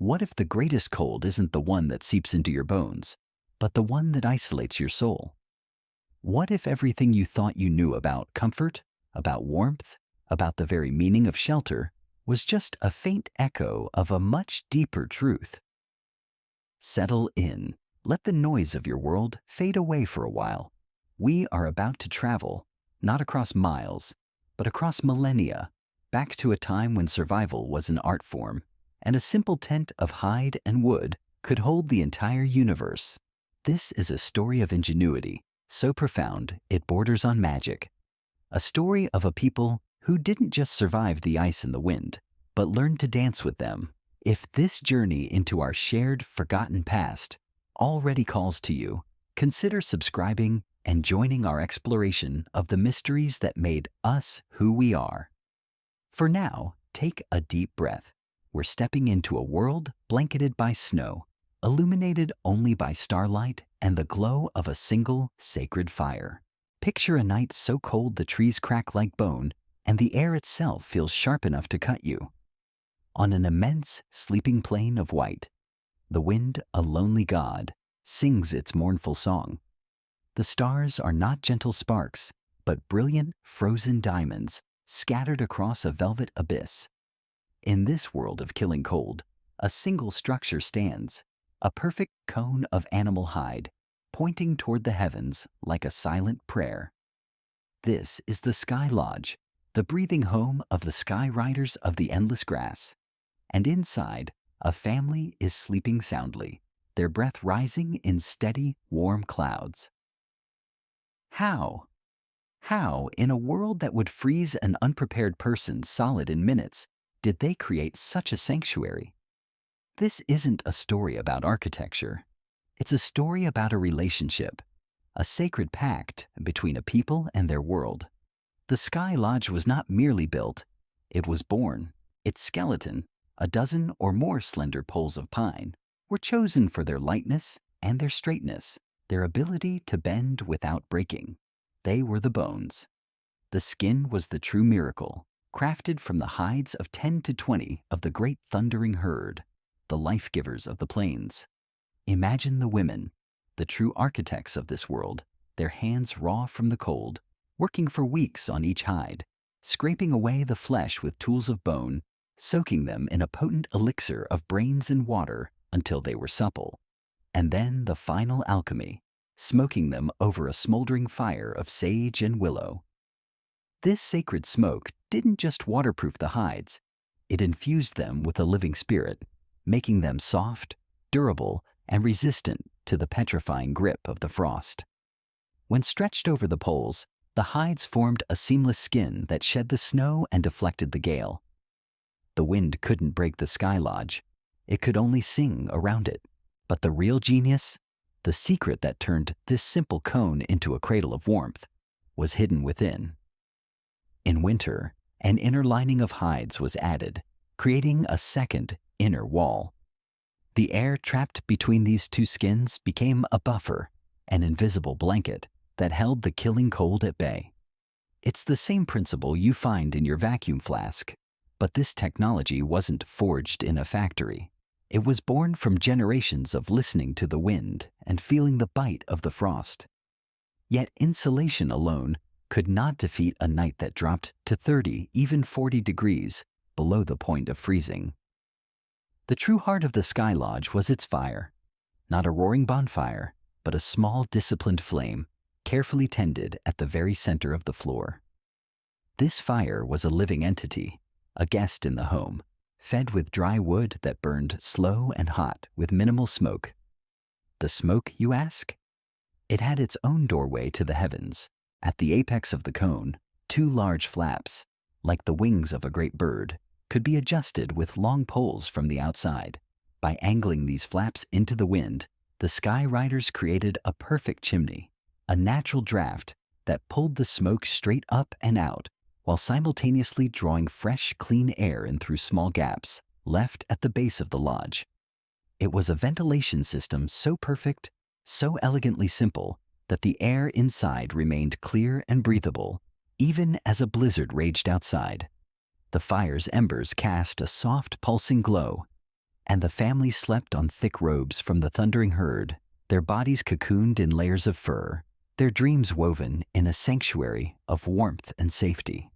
What if the greatest cold isn't the one that seeps into your bones, but the one that isolates your soul? What if everything you thought you knew about comfort, about warmth, about the very meaning of shelter was just a faint echo of a much deeper truth? Settle in. Let the noise of your world fade away for a while. We are about to travel, not across miles, but across millennia, back to a time when survival was an art form, and a simple tent of hide and wood could hold the entire universe. This is a story of ingenuity, so profound it borders on magic. A story of a people who didn't just survive the ice and the wind, but learned to dance with them. If this journey into our shared, forgotten past already calls to you, consider subscribing and joining our exploration of the mysteries that made us who we are. For now, take a deep breath. We're stepping into a world blanketed by snow, illuminated only by starlight and the glow of a single sacred fire. Picture a night so cold the trees crack like bone and the air itself feels sharp enough to cut you. On an immense sleeping plain of white, the wind, a lonely god, sings its mournful song. The stars are not gentle sparks, but brilliant frozen diamonds scattered across a velvet abyss. In this world of killing cold, a single structure stands, a perfect cone of animal hide, pointing toward the heavens like a silent prayer. This is the Sky Lodge, the breathing home of the sky riders of the endless grass. And inside, a family is sleeping soundly, their breath rising in steady, warm clouds. How, in a world that would freeze an unprepared person solid in minutes, did they create such a sanctuary? This isn't a story about architecture. It's a story about a relationship, a sacred pact between a people and their world. The Sky Lodge was not merely built, it was born. Its skeleton, a dozen or more slender poles of pine, were chosen for their lightness and their straightness, their ability to bend without breaking. They were the bones. The skin was the true miracle, crafted from the hides of 10 to 20 of the great thundering herd, the life-givers of the plains. Imagine the women, the true architects of this world, their hands raw from the cold, working for weeks on each hide, scraping away the flesh with tools of bone, soaking them in a potent elixir of brains and water until they were supple. And then the final alchemy, smoking them over a smoldering fire of sage and willow. This sacred smoke didn't just waterproof the hides, it infused them with a living spirit, making them soft, durable, and resistant to the petrifying grip of the frost. When stretched over the poles, the hides formed a seamless skin that shed the snow and deflected the gale. The wind couldn't break the Sky Lodge. It could only sing around it. But the real genius, the secret that turned this simple cone into a cradle of warmth, was hidden within. In winter, an inner lining of hides was added, creating a second inner wall. The air trapped between these two skins became a buffer, an invisible blanket that held the killing cold at bay. It's the same principle you find in your vacuum flask, but this technology wasn't forged in a factory. It was born from generations of listening to the wind and feeling the bite of the frost. Yet insulation alone could not defeat a night that dropped to 30, even 40 degrees below the point of freezing. The true heart of the Sky Lodge was its fire, not a roaring bonfire, but a small, disciplined flame, carefully tended at the very center of the floor. This fire was a living entity, a guest in the home, fed with dry wood that burned slow and hot with minimal smoke. The smoke, you ask? It had its own doorway to the heavens. At the apex of the cone, two large flaps, like the wings of a great bird, could be adjusted with long poles from the outside. By angling these flaps into the wind, the sky riders created a perfect chimney, a natural draft that pulled the smoke straight up and out, while simultaneously drawing fresh, clean air in through small gaps left at the base of the lodge. It was a ventilation system so perfect, so elegantly simple, that the air inside remained clear and breathable, even as a blizzard raged outside. The fire's embers cast a soft, pulsing glow, and the family slept on thick robes from the thundering herd, their bodies cocooned in layers of fur, their dreams woven in a sanctuary of warmth and safety.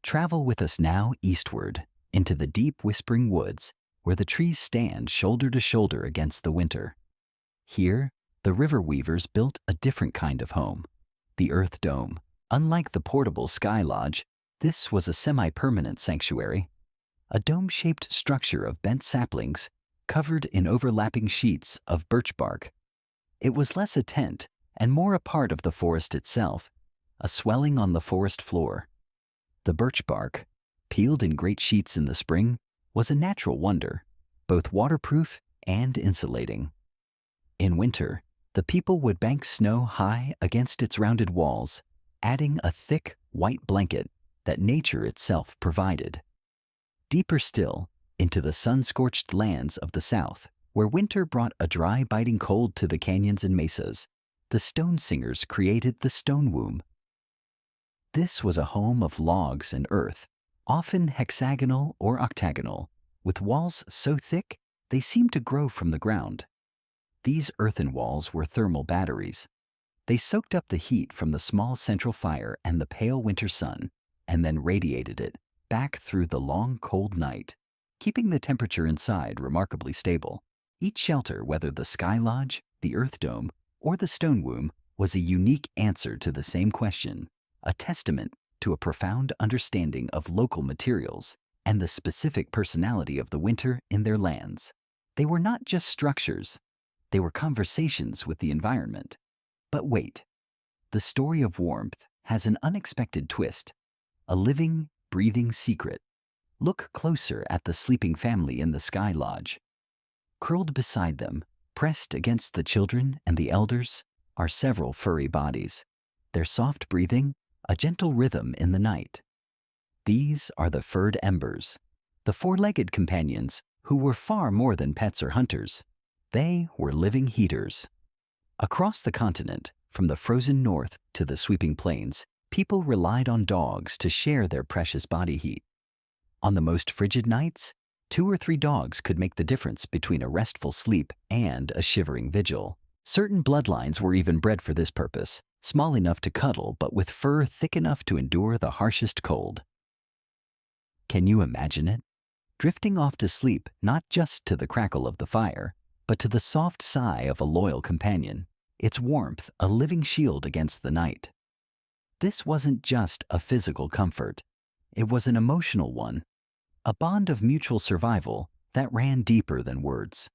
Travel with us now eastward, into the deep whispering woods where the trees stand shoulder to shoulder against the winter. Here, the river weavers built a different kind of home, the earth dome. Unlike the portable sky lodge, this was a semi-permanent sanctuary, a dome-shaped structure of bent saplings covered in overlapping sheets of birch bark. It was less a tent and more a part of the forest itself, a swelling on the forest floor. The birch bark, peeled in great sheets in the spring, was a natural wonder, both waterproof and insulating. In winter, the people would bank snow high against its rounded walls, adding a thick, white blanket that nature itself provided. Deeper still, into the sun-scorched lands of the south, where winter brought a dry, biting cold to the canyons and mesas, the stone singers created the stone womb. This was a home of logs and earth, often hexagonal or octagonal, with walls so thick they seemed to grow from the ground. These earthen walls were thermal batteries. They soaked up the heat from the small central fire and the pale winter sun, and then radiated it back through the long, cold night, keeping the temperature inside remarkably stable. Each shelter, whether the sky lodge, the earth dome, or the stone womb, was a unique answer to the same question, a testament to a profound understanding of local materials and the specific personality of the winter in their lands. They were not just structures, they were conversations with the environment. But wait, the story of warmth has an unexpected twist, a living, breathing secret. Look closer at the sleeping family in the sky lodge. Curled beside them, pressed against the children and the elders, are several furry bodies, their soft breathing a gentle rhythm in the night. These are the furred embers, the four-legged companions who were far more than pets or hunters. They were living heaters. Across the continent, from the frozen north to the sweeping plains, people relied on dogs to share their precious body heat. On the most frigid nights, 2 or 3 dogs could make the difference between a restful sleep and a shivering vigil. Certain bloodlines were even bred for this purpose, small enough to cuddle but with fur thick enough to endure the harshest cold. Can you imagine it? Drifting off to sleep not just to the crackle of the fire, but to the soft sigh of a loyal companion, its warmth a living shield against the night. This wasn't just a physical comfort. It was an emotional one, a bond of mutual survival that ran deeper than words.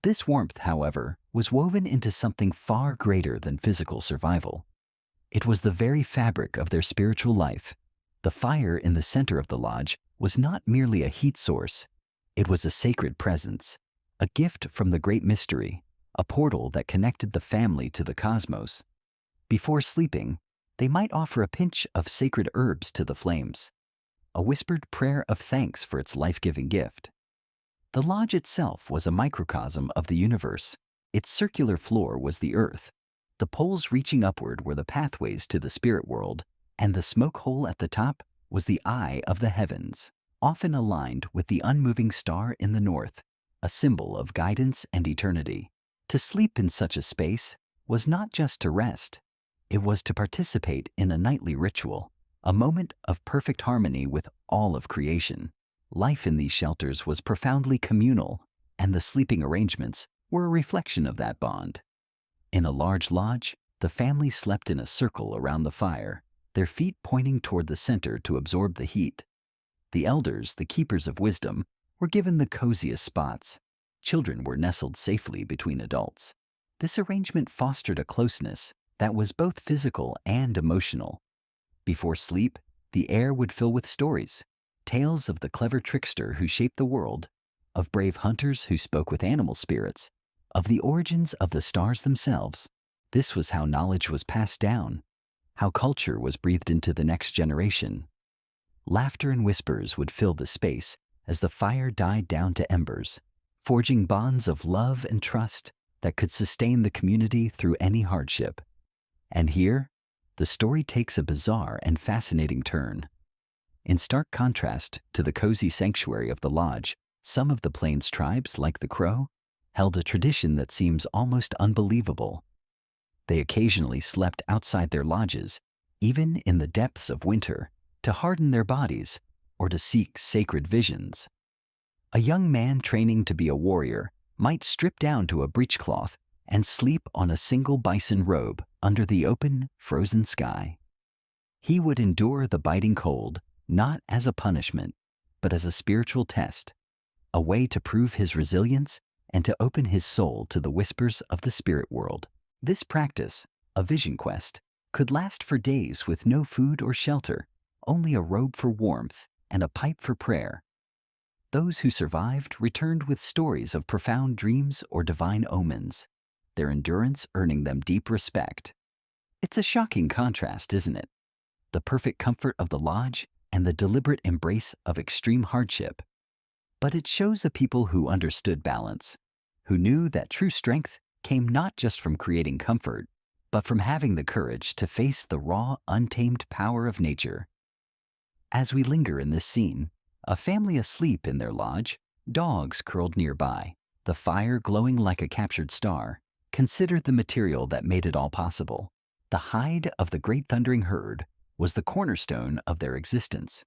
This warmth, however, was woven into something far greater than physical survival. It was the very fabric of their spiritual life. The fire in the center of the lodge was not merely a heat source. It was a sacred presence, a gift from the great mystery, a portal that connected the family to the cosmos. Before sleeping, they might offer a pinch of sacred herbs to the flames, a whispered prayer of thanks for its life-giving gift. The lodge itself was a microcosm of the universe. Its circular floor was the earth. The poles reaching upward were the pathways to the spirit world, and the smoke hole at the top was the eye of the heavens, often aligned with the unmoving star in the north, a symbol of guidance and eternity. To sleep in such a space was not just to rest. It was to participate in a nightly ritual, a moment of perfect harmony with all of creation. Life in these shelters was profoundly communal, and the sleeping arrangements were a reflection of that bond. In a large lodge, the family slept in a circle around the fire, their feet pointing toward the center to absorb the heat. The elders, the keepers of wisdom, were given the coziest spots. Children were nestled safely between adults. This arrangement fostered a closeness that was both physical and emotional. Before sleep, the air would fill with stories, tales of the clever trickster who shaped the world, of brave hunters who spoke with animal spirits, of the origins of the stars themselves. This was how knowledge was passed down, how culture was breathed into the next generation. Laughter and whispers would fill the space as the fire died down to embers, forging bonds of love and trust that could sustain the community through any hardship. And here, the story takes a bizarre and fascinating turn. In stark contrast to the cozy sanctuary of the lodge, Some of the plains tribes, like the Crow, held a tradition that seems almost unbelievable. They occasionally slept outside their lodges, even in the depths of winter, to harden their bodies or to seek sacred visions. A young man training to be a warrior might strip down to a breechcloth and sleep on a single bison robe under the open, frozen sky. He would endure the biting cold not as a punishment, but as a spiritual test, a way to prove his resilience and to open his soul to the whispers of the spirit world. This practice, a vision quest, could last for days with no food or shelter, only a robe for warmth and a pipe for prayer. Those who survived returned with stories of profound dreams or divine omens, their endurance earning them deep respect. It's a shocking contrast, isn't it? The perfect comfort of the lodge and the deliberate embrace of extreme hardship. But it shows a people who understood balance, who knew that true strength came not just from creating comfort, but from having the courage to face the raw, untamed power of nature. As we linger in this scene, a family asleep in their lodge, dogs curled nearby, the fire glowing like a captured star, consider the material that made it all possible. The hide of the great thundering herd was the cornerstone of their existence.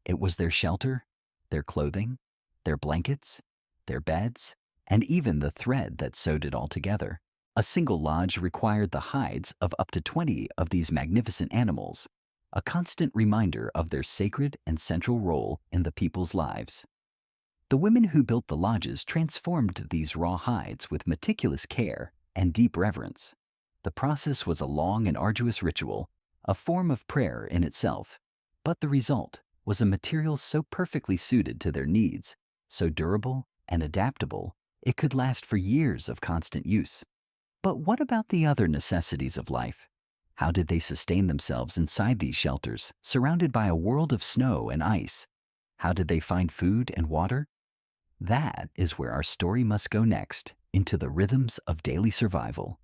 It was their shelter, their clothing, their blankets, their beds, and even the thread that sewed it all together. A single lodge required the hides of up to 20 of these magnificent animals, a constant reminder of their sacred and central role in the people's lives. The women who built the lodges transformed these raw hides with meticulous care and deep reverence. The process was a long and arduous ritual, a form of prayer in itself, but the result was a material so perfectly suited to their needs, so durable and adaptable, it could last for years of constant use. But what about the other necessities of life? How did they sustain themselves inside these shelters, surrounded by a world of snow and ice? How did they find food and water? That is where our story must go next, into the rhythms of daily survival,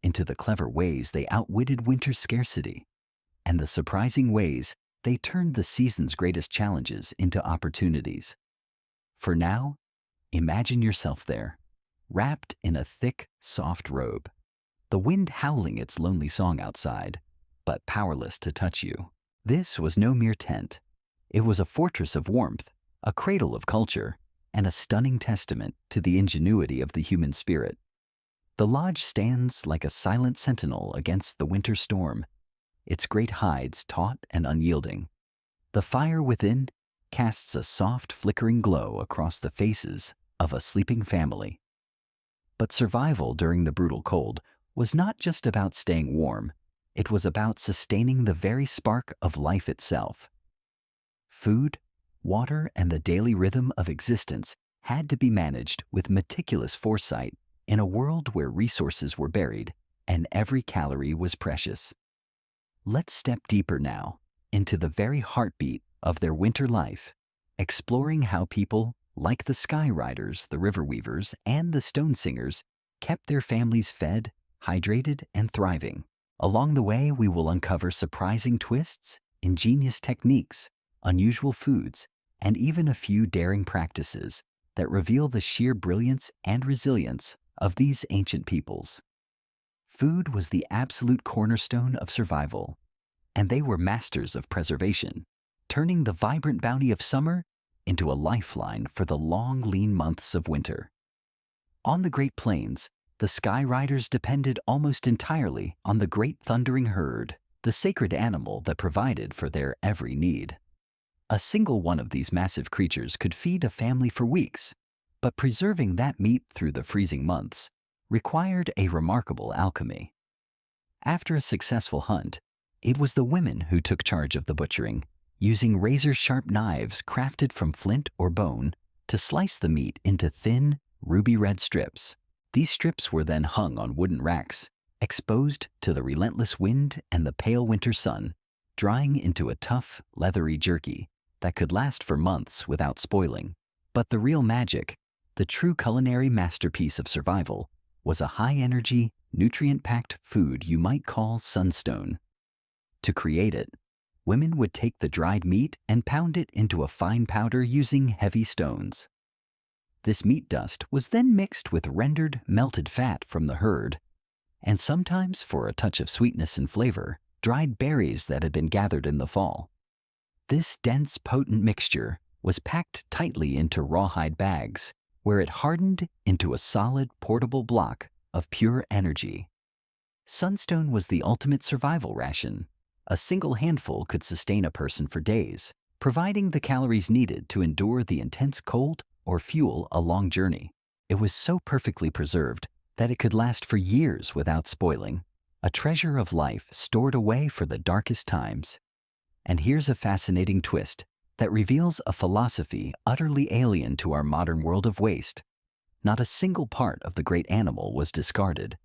into the clever ways they outwitted winter's scarcity, and the surprising ways they turned the season's greatest challenges into opportunities. For now, imagine yourself there, wrapped in a thick, soft robe, the wind howling its lonely song outside, but powerless to touch you. This was no mere tent. It was a fortress of warmth, a cradle of culture, and a stunning testament to the ingenuity of the human spirit. The lodge stands like a silent sentinel against the winter storm, its great hides taut and unyielding. The fire within casts a soft, flickering glow across the faces of a sleeping family. But survival during the brutal cold was not just about staying warm, it was about sustaining the very spark of life itself. Food, water, and the daily rhythm of existence had to be managed with meticulous foresight in a world where resources were buried and every calorie was precious. Let's step deeper now into the very heartbeat of their winter life, exploring how people like the sky riders, the river weavers, and the stone singers kept their families fed, hydrated, and thriving. Along the way, we will uncover surprising twists, ingenious techniques, unusual foods, and even a few daring practices that reveal the sheer brilliance and resilience of these ancient peoples. Food was the absolute cornerstone of survival, and they were masters of preservation, turning the vibrant bounty of summer into a lifeline for the long, lean months of winter. On the Great Plains, the sky riders depended almost entirely on the great thundering herd, the sacred animal that provided for their every need. A single one of these massive creatures could feed a family for weeks, but preserving that meat through the freezing months required a remarkable alchemy. After a successful hunt, it was the women who took charge of the butchering, using razor-sharp knives crafted from flint or bone to slice the meat into thin, ruby-red strips. These strips were then hung on wooden racks, exposed to the relentless wind and the pale winter sun, drying into a tough, leathery jerky that could last for months without spoiling. But the real magic, the true culinary masterpiece of survival, was a high-energy, nutrient-packed food you might call sunstone. To create it, women would take the dried meat and pound it into a fine powder using heavy stones. This meat dust was then mixed with rendered melted fat from the herd, and sometimes, for a touch of sweetness and flavor, dried berries that had been gathered in the fall. This dense, potent mixture was packed tightly into rawhide bags, where it hardened into a solid, portable block of pure energy. Sunstone was the ultimate survival ration. A single handful could sustain a person for days, providing the calories needed to endure the intense cold or fuel a long journey. It was so perfectly preserved that it could last for years without spoiling, a treasure of life stored away for the darkest times. And here's a fascinating twist that reveals a philosophy utterly alien to our modern world of waste. Not a single part of the great animal was discarded.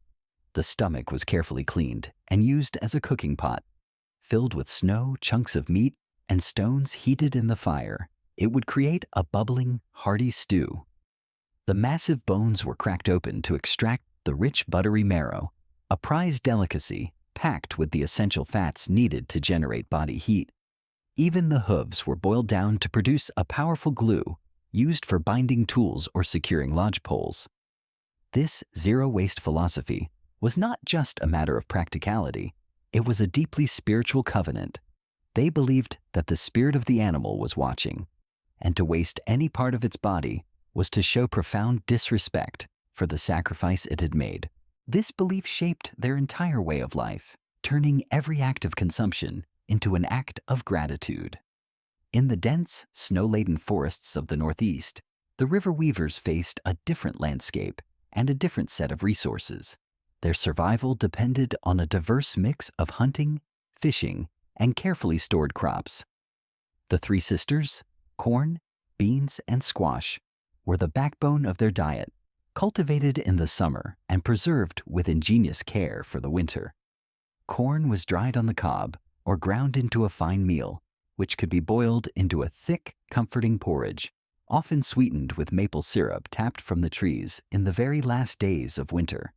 The stomach was carefully cleaned and used as a cooking pot. Filled with snow, chunks of meat, and stones heated in the fire, it would create a bubbling, hearty stew. The massive bones were cracked open to extract the rich buttery marrow, a prized delicacy packed with the essential fats needed to generate body heat. Even the hooves were boiled down to produce a powerful glue used for binding tools or securing lodge poles. This zero-waste philosophy was not just a matter of practicality, it was a deeply spiritual covenant. They believed that the spirit of the animal was watching, and to waste any part of its body was to show profound disrespect for the sacrifice it had made. This belief shaped their entire way of life, turning every act of consumption into an act of gratitude. In the dense, snow-laden forests of the Northeast, the river weavers faced a different landscape and a different set of resources. Their survival depended on a diverse mix of hunting, fishing, and carefully stored crops. The three sisters, corn, beans, and squash, were the backbone of their diet, cultivated in the summer and preserved with ingenious care for the winter. Corn was dried on the cob or ground into a fine meal, which could be boiled into a thick, comforting porridge, often sweetened with maple syrup tapped from the trees in the very last days of winter.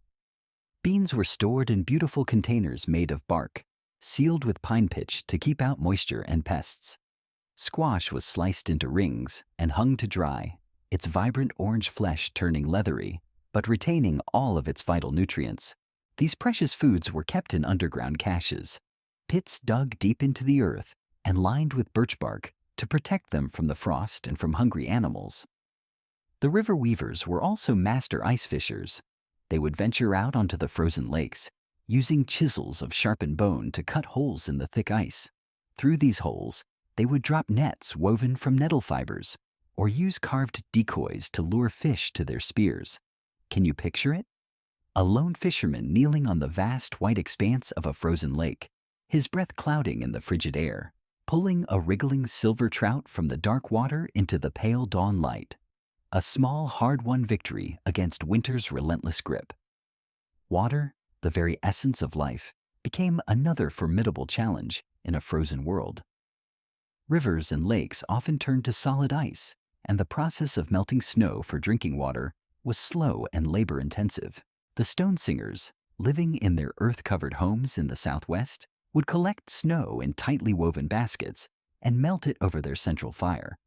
Beans were stored in beautiful containers made of bark, sealed with pine pitch to keep out moisture and pests. Squash was sliced into rings and hung to dry, its vibrant orange flesh turning leathery, but retaining all of its vital nutrients. These precious foods were kept in underground caches, pits dug deep into the earth and lined with birch bark to protect them from the frost and from hungry animals. The river weavers were also master ice fishers. They would venture out onto the frozen lakes, using chisels of sharpened bone to cut holes in the thick ice. Through these holes, they would drop nets woven from nettle fibers, or use carved decoys to lure fish to their spears. Can you picture it? A lone fisherman kneeling on the vast white expanse of a frozen lake, his breath clouding in the frigid air, pulling a wriggling silver trout from the dark water into the pale dawn light. A small, hard-won victory against winter's relentless grip. Water, the very essence of life, became another formidable challenge in a frozen world. Rivers and lakes often turned to solid ice, and the process of melting snow for drinking water was slow and labor-intensive. The stone singers, living in their earth-covered homes in the Southwest, would collect snow in tightly woven baskets and melt it over their central fire.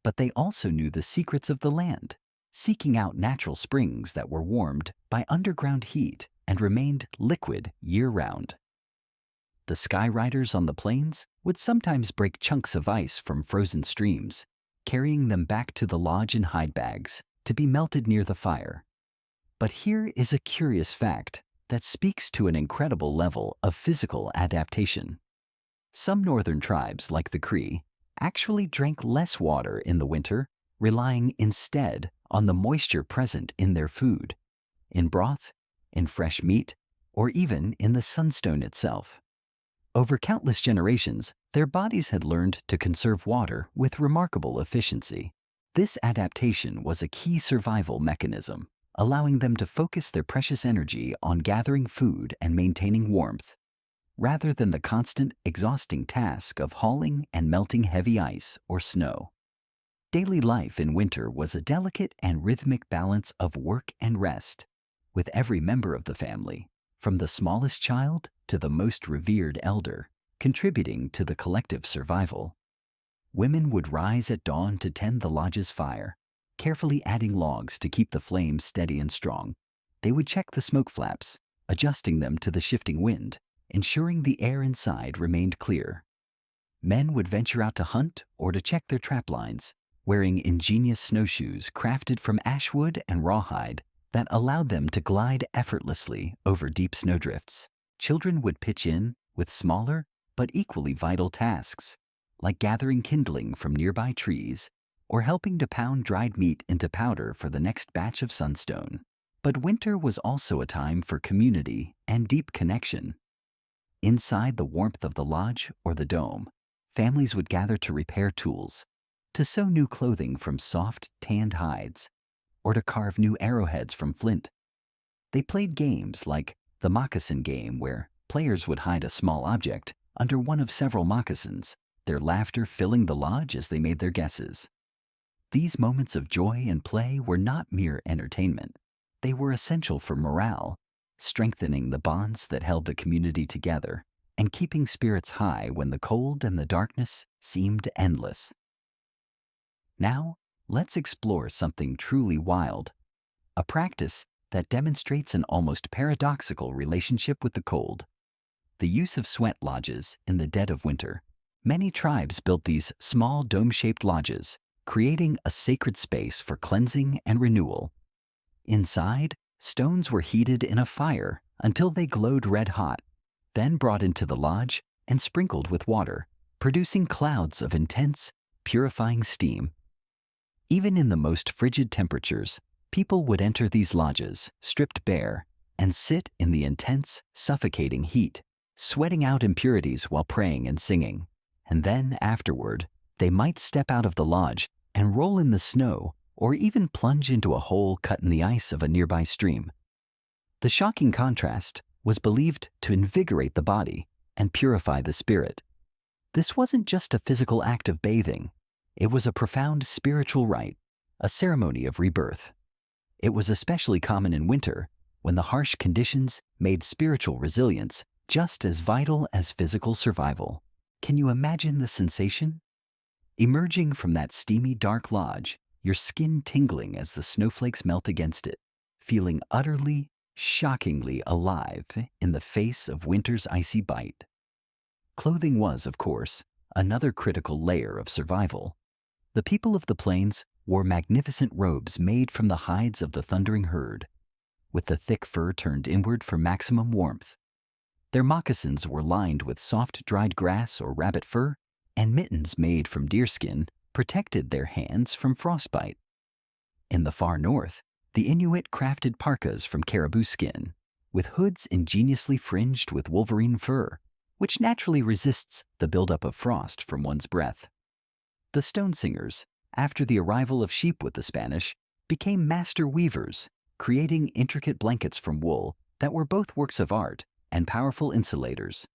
But they also knew the secrets of the land, seeking out natural springs that were warmed by underground heat and remained liquid year-round. The sky riders on the plains would sometimes break chunks of ice from frozen streams, carrying them back to the lodge in hide bags to be melted near the fire. But here is a curious fact that speaks to an incredible level of physical adaptation. Some northern tribes, like the Cree, actually drank less water in the winter, relying instead on the moisture present in their food, in broth, in fresh meat, or even in the sunstone itself. Over countless generations, their bodies had learned to conserve water with remarkable efficiency. This adaptation was a key survival mechanism, allowing them to focus their precious energy on gathering food and maintaining warmth, rather than the constant, exhausting task of hauling and melting heavy ice or snow. Daily life in winter was a delicate and rhythmic balance of work and rest, with every member of the family, from the smallest child to the most revered elder, contributing to the collective survival. Women would rise at dawn to tend the lodge's fire, carefully adding logs to keep the flames steady and strong. They would check the smoke flaps, adjusting them to the shifting wind, ensuring the air inside remained clear. Men would venture out to hunt or to check their trap lines, wearing ingenious snowshoes crafted from ash wood and rawhide that allowed them to glide effortlessly over deep snowdrifts. Children would pitch in with smaller but equally vital tasks, like gathering kindling from nearby trees or helping to pound dried meat into powder for the next batch of sunstone. But winter was also a time for community and deep connection. Inside the warmth of the lodge or the dome, families would gather to repair tools, to sew new clothing from soft, tanned hides, or to carve new arrowheads from flint. They played games like the moccasin game, where players would hide a small object under one of several moccasins, their laughter filling the lodge as they made their guesses. These moments of joy and play were not mere entertainment. They were essential for morale, strengthening the bonds that held the community together and keeping spirits high when the cold and the darkness seemed endless. Now, let's explore something truly wild, a practice that demonstrates an almost paradoxical relationship with the cold. The use of sweat lodges in the dead of winter. Many tribes built these small dome-shaped lodges, creating a sacred space for cleansing and renewal. Inside, stones were heated in a fire until they glowed red hot, then brought into the lodge and sprinkled with water, producing clouds of intense, purifying steam. Even in the most frigid temperatures, people would enter these lodges, stripped bare, and sit in the intense, suffocating heat, sweating out impurities while praying and singing. And then, afterward, they might step out of the lodge and roll in the snow or even plunge into a hole cut in the ice of a nearby stream. The shocking contrast was believed to invigorate the body and purify the spirit. This wasn't just a physical act of bathing. It was a profound spiritual rite, a ceremony of rebirth. It was especially common in winter, when the harsh conditions made spiritual resilience just as vital as physical survival. Can you imagine the sensation? Emerging from that steamy, dark lodge, your skin tingling as the snowflakes melt against it, feeling utterly, shockingly alive in the face of winter's icy bite. Clothing was, of course, another critical layer of survival. The people of the plains wore magnificent robes made from the hides of the thundering herd, with the thick fur turned inward for maximum warmth. Their moccasins were lined with soft dried grass or rabbit fur, and mittens made from deerskin protected their hands from frostbite. In the far north, the Inuit crafted parkas from caribou skin, with hoods ingeniously fringed with wolverine fur, which naturally resists the buildup of frost from one's breath. The stone singers, after the arrival of sheep with the Spanish, became master weavers, creating intricate blankets from wool that were both works of art and powerful insulators.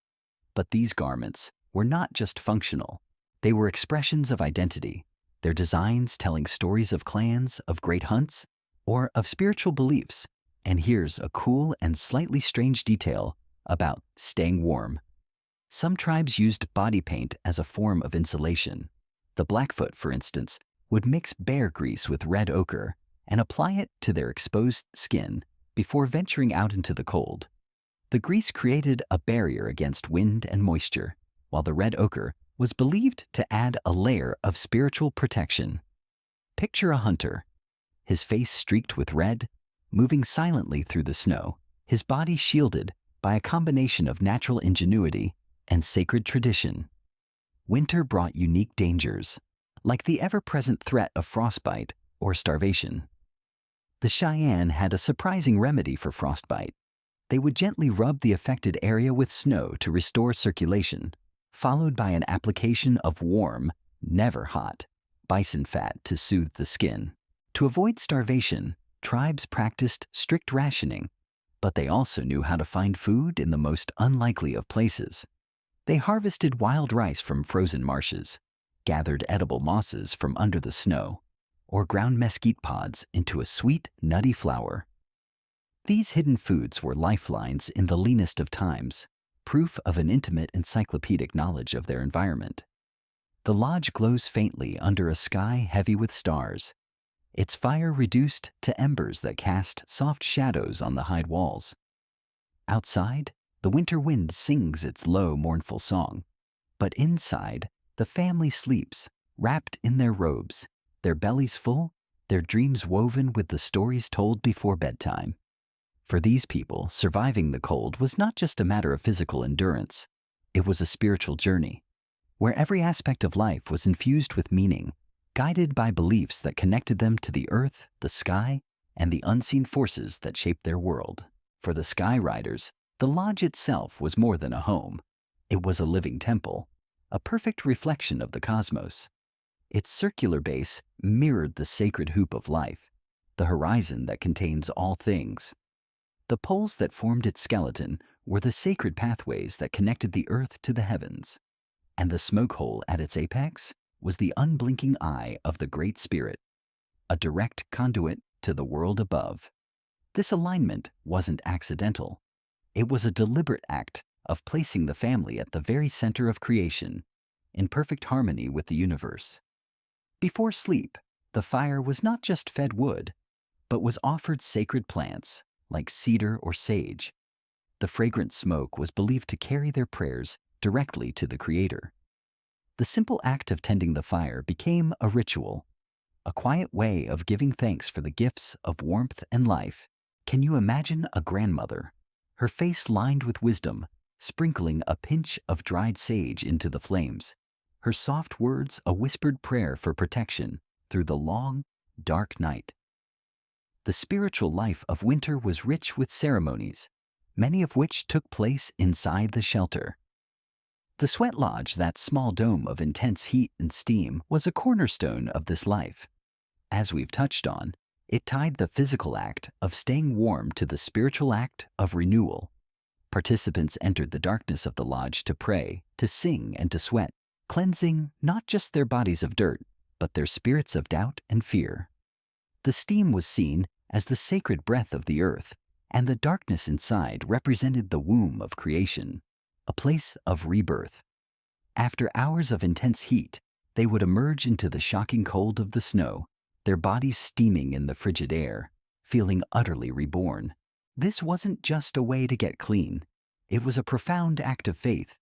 But these garments were not just functional. They were expressions of identity, their designs telling stories of clans, of great hunts, or of spiritual beliefs. And here's a cool and slightly strange detail about staying warm. Some tribes used body paint as a form of insulation. The Blackfoot, for instance, would mix bear grease with red ochre and apply it to their exposed skin before venturing out into the cold. The grease created a barrier against wind and moisture, while the red ochre was believed to add a layer of spiritual protection. Picture a hunter, his face streaked with red, moving silently through the snow, his body shielded by a combination of natural ingenuity and sacred tradition. Winter brought unique dangers, like the ever-present threat of frostbite or starvation. The Cheyenne had a surprising remedy for frostbite. They would gently rub the affected area with snow to restore circulation, followed by an application of warm, never hot, bison fat to soothe the skin. To avoid starvation, tribes practiced strict rationing, but they also knew how to find food in the most unlikely of places. They harvested wild rice from frozen marshes, gathered edible mosses from under the snow, or ground mesquite pods into a sweet, nutty flour. These hidden foods were lifelines in the leanest of times, proof of an intimate encyclopedic knowledge of their environment. The lodge glows faintly under a sky heavy with stars. its fire reduced to embers that cast soft shadows on the hide walls. Outside, the winter wind sings its low, mournful song. But inside, the family sleeps, wrapped in their robes, their bellies full, their dreams woven with the stories told before bedtime. For these people, surviving the cold was not just a matter of physical endurance. It was a spiritual journey, where every aspect of life was infused with meaning, guided by beliefs that connected them to the earth, the sky, and the unseen forces that shaped their world. For the Sky Riders, the lodge itself was more than a home. It was a living temple, a perfect reflection of the cosmos. Its circular base mirrored the sacred hoop of life, the horizon that contains all things. The poles that formed its skeleton were the sacred pathways that connected the earth to the heavens, and the smoke hole at its apex was the unblinking eye of the Great Spirit, a direct conduit to the world above. This alignment wasn't accidental. It was a deliberate act of placing the family at the very center of creation, in perfect harmony with the universe. Before sleep, the fire was not just fed wood, but was offered sacred plants, like cedar or sage. The fragrant smoke was believed to carry their prayers directly to the Creator. The simple act of tending the fire became a ritual, a quiet way of giving thanks for the gifts of warmth and life. Can you imagine a grandmother, her face lined with wisdom, sprinkling a pinch of dried sage into the flames, her soft words a whispered prayer for protection through the long, dark night? The spiritual life of winter was rich with ceremonies, many of which took place inside the shelter. The sweat lodge, that small dome of intense heat and steam, was a cornerstone of this life. As we've touched on, it tied the physical act of staying warm to the spiritual act of renewal. Participants entered the darkness of the lodge to pray, to sing, and to sweat, cleansing not just their bodies of dirt, but their spirits of doubt and fear. The steam was seen as the sacred breath of the earth, and the darkness inside represented the womb of creation, a place of rebirth. After hours of intense heat, they would emerge into the shocking cold of the snow, their bodies steaming in the frigid air, feeling utterly reborn. This wasn't just a way to get clean. It was a profound act of faith,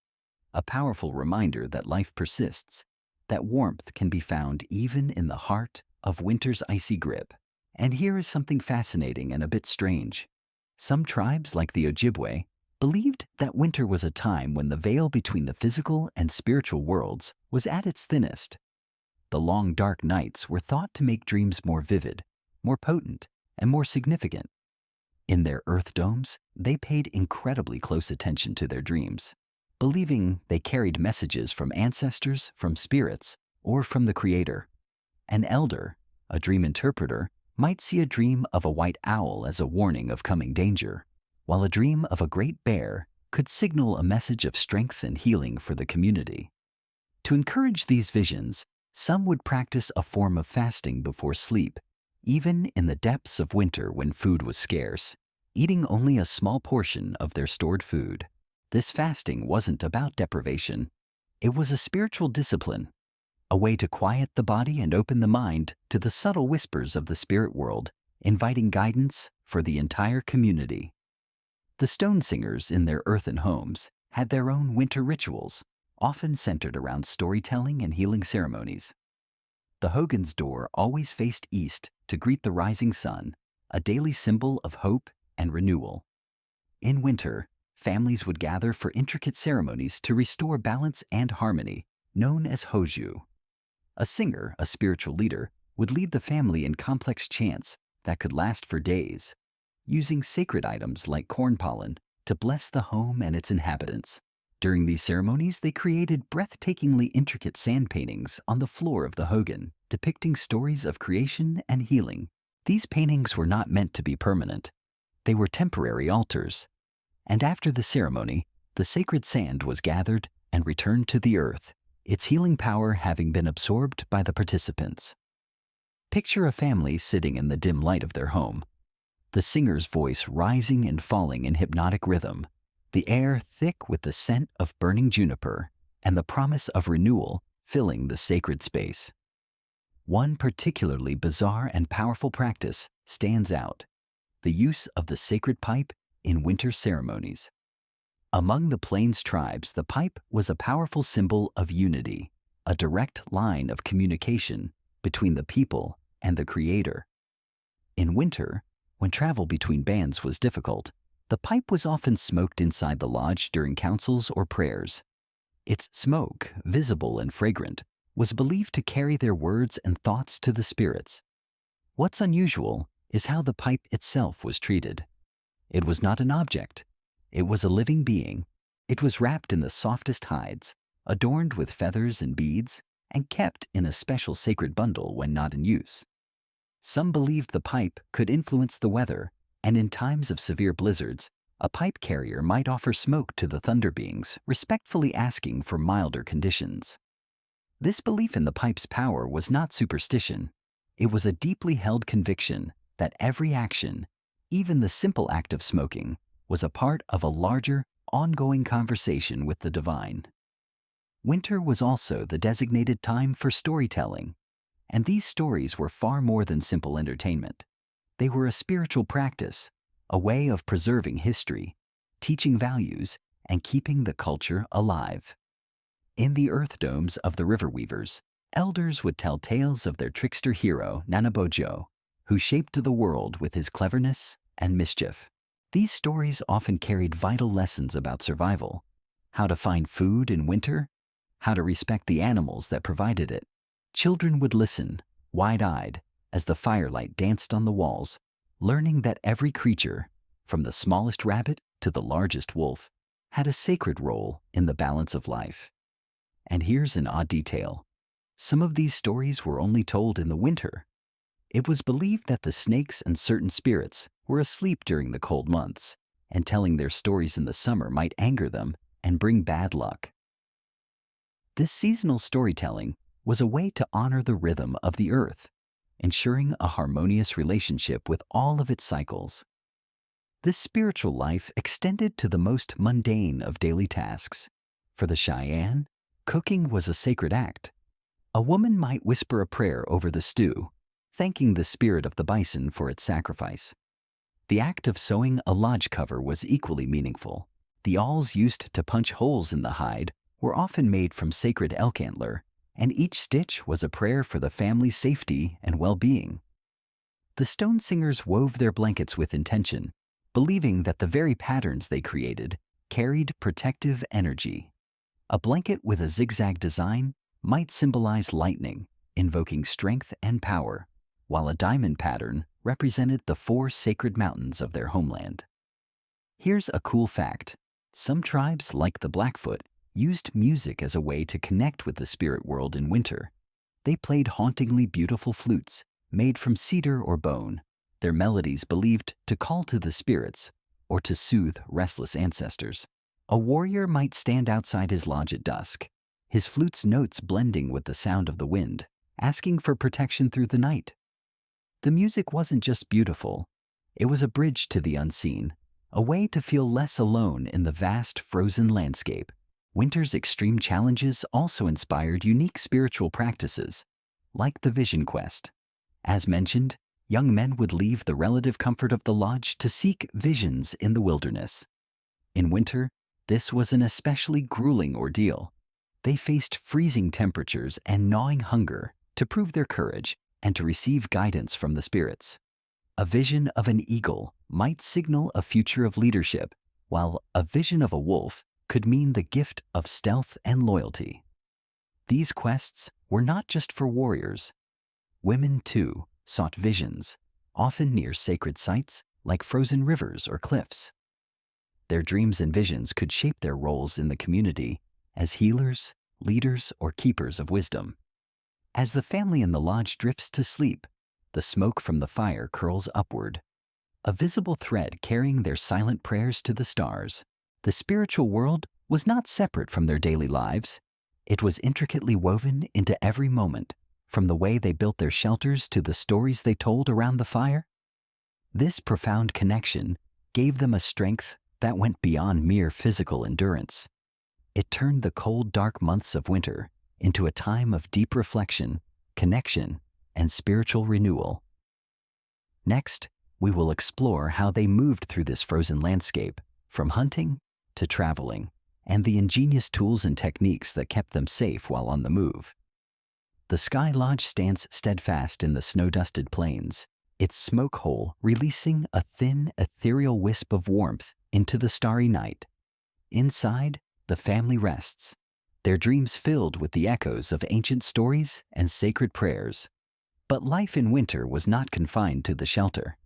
a powerful reminder that life persists, that warmth can be found even in the heart of winter's icy grip. And here is something fascinating and a bit strange. Some tribes, like the Ojibwe, believed that winter was a time when the veil between the physical and spiritual worlds was at its thinnest. The long, dark nights were thought to make dreams more vivid, more potent, and more significant. In their earth domes, they paid incredibly close attention to their dreams, believing they carried messages from ancestors, from spirits, or from the Creator. An elder, a dream interpreter, might see a dream of a white owl as a warning of coming danger, while a dream of a great bear could signal a message of strength and healing for the community. To encourage these visions, some would practice a form of fasting before sleep, even in the depths of winter when food was scarce, eating only a small portion of their stored food. This fasting wasn't about deprivation. It was a spiritual discipline, a way to quiet the body and open the mind to the subtle whispers of the spirit world, inviting guidance for the entire community. The stone singers in their earthen homes had their own winter rituals, often centered around storytelling and healing ceremonies. The hogan's door always faced east to greet the rising sun, a daily symbol of hope and renewal. In winter, families would gather for intricate ceremonies to restore balance and harmony, known as hoju. A singer, a spiritual leader, would lead the family in complex chants that could last for days, using sacred items like corn pollen to bless the home and its inhabitants. During these ceremonies, they created breathtakingly intricate sand paintings on the floor of the hogan, depicting stories of creation and healing. These paintings were not meant to be permanent. They were temporary altars. And after the ceremony, the sacred sand was gathered and returned to the earth, its healing power having been absorbed by the participants. Picture a family sitting in the dim light of their home, the singer's voice rising and falling in hypnotic rhythm, the air thick with the scent of burning juniper, and the promise of renewal filling the sacred space. One particularly bizarre and powerful practice stands out: the use of the sacred pipe in winter ceremonies. Among the Plains tribes, the pipe was a powerful symbol of unity, a direct line of communication between the people and the Creator. In winter, when travel between bands was difficult, the pipe was often smoked inside the lodge during councils or prayers. Its smoke, visible and fragrant, was believed to carry their words and thoughts to the spirits. What's unusual is how the pipe itself was treated. It was not an object. It was a living being. It was wrapped in the softest hides, adorned with feathers and beads, and kept in a special sacred bundle when not in use. Some believed the pipe could influence the weather, and in times of severe blizzards, a pipe carrier might offer smoke to the thunder beings, respectfully asking for milder conditions. This belief in the pipe's power was not superstition. It was a deeply held conviction that every action, even the simple act of smoking, was a part of a larger, ongoing conversation with the divine. Winter was also the designated time for storytelling, and these stories were far more than simple entertainment. They were a spiritual practice, a way of preserving history, teaching values, and keeping the culture alive. In the earth domes of the river weavers, elders would tell tales of their trickster hero, Nanabojo, who shaped the world with his cleverness and mischief. These stories often carried vital lessons about survival: how to find food in winter, how to respect the animals that provided it. Children would listen, wide-eyed, as the firelight danced on the walls, learning that every creature, from the smallest rabbit to the largest wolf, had a sacred role in the balance of life. And here's an odd detail: some of these stories were only told in the winter. It was believed that the snakes and certain spirits were asleep during the cold months, and telling their stories in the summer might anger them and bring bad luck. This seasonal storytelling was a way to honor the rhythm of the earth, ensuring a harmonious relationship with all of its cycles. This spiritual life extended to the most mundane of daily tasks. For the Cheyenne, cooking was a sacred act. A woman might whisper a prayer over the stew, thanking the spirit of the bison for its sacrifice. The act of sewing a lodge cover was equally meaningful. The awls used to punch holes in the hide were often made from sacred elk antler, and each stitch was a prayer for the family's safety and well-being. The stone singers wove their blankets with intention, believing that the very patterns they created carried protective energy. A blanket with a zigzag design might symbolize lightning, invoking strength and power, while a diamond pattern represented the 4 sacred mountains of their homeland. Here's a cool fact: some tribes, like the Blackfoot, used music as a way to connect with the spirit world in winter. They played hauntingly beautiful flutes made from cedar or bone, their melodies believed to call to the spirits or to soothe restless ancestors. A warrior might stand outside his lodge at dusk, his flute's notes blending with the sound of the wind, asking for protection through the night. The music wasn't just beautiful, it was a bridge to the unseen, a way to feel less alone in the vast frozen landscape. Winter's extreme challenges also inspired unique spiritual practices, like the vision quest. As mentioned, young men would leave the relative comfort of the lodge to seek visions in the wilderness. In winter, this was an especially grueling ordeal. They faced freezing temperatures and gnawing hunger to prove their courage and to receive guidance from the spirits. A vision of an eagle might signal a future of leadership, while a vision of a wolf could mean the gift of stealth and loyalty. These quests were not just for warriors. Women, too, sought visions, often near sacred sites like frozen rivers or cliffs. Their dreams and visions could shape their roles in the community as healers, leaders, or keepers of wisdom. As the family in the lodge drifts to sleep, the smoke from the fire curls upward, a visible thread carrying their silent prayers to the stars. The spiritual world was not separate from their daily lives. It was intricately woven into every moment, from the way they built their shelters to the stories they told around the fire. This profound connection gave them a strength that went beyond mere physical endurance. It turned the cold, dark months of winter into a time of deep reflection, connection, and spiritual renewal. Next, we will explore how they moved through this frozen landscape, from hunting to traveling, and the ingenious tools and techniques that kept them safe while on the move. The Sky Lodge stands steadfast in the snow-dusted plains, its smoke hole releasing a thin, ethereal wisp of warmth into the starry night. Inside, the family rests, their dreams filled with the echoes of ancient stories and sacred prayers. But life in winter was not confined to the shelter.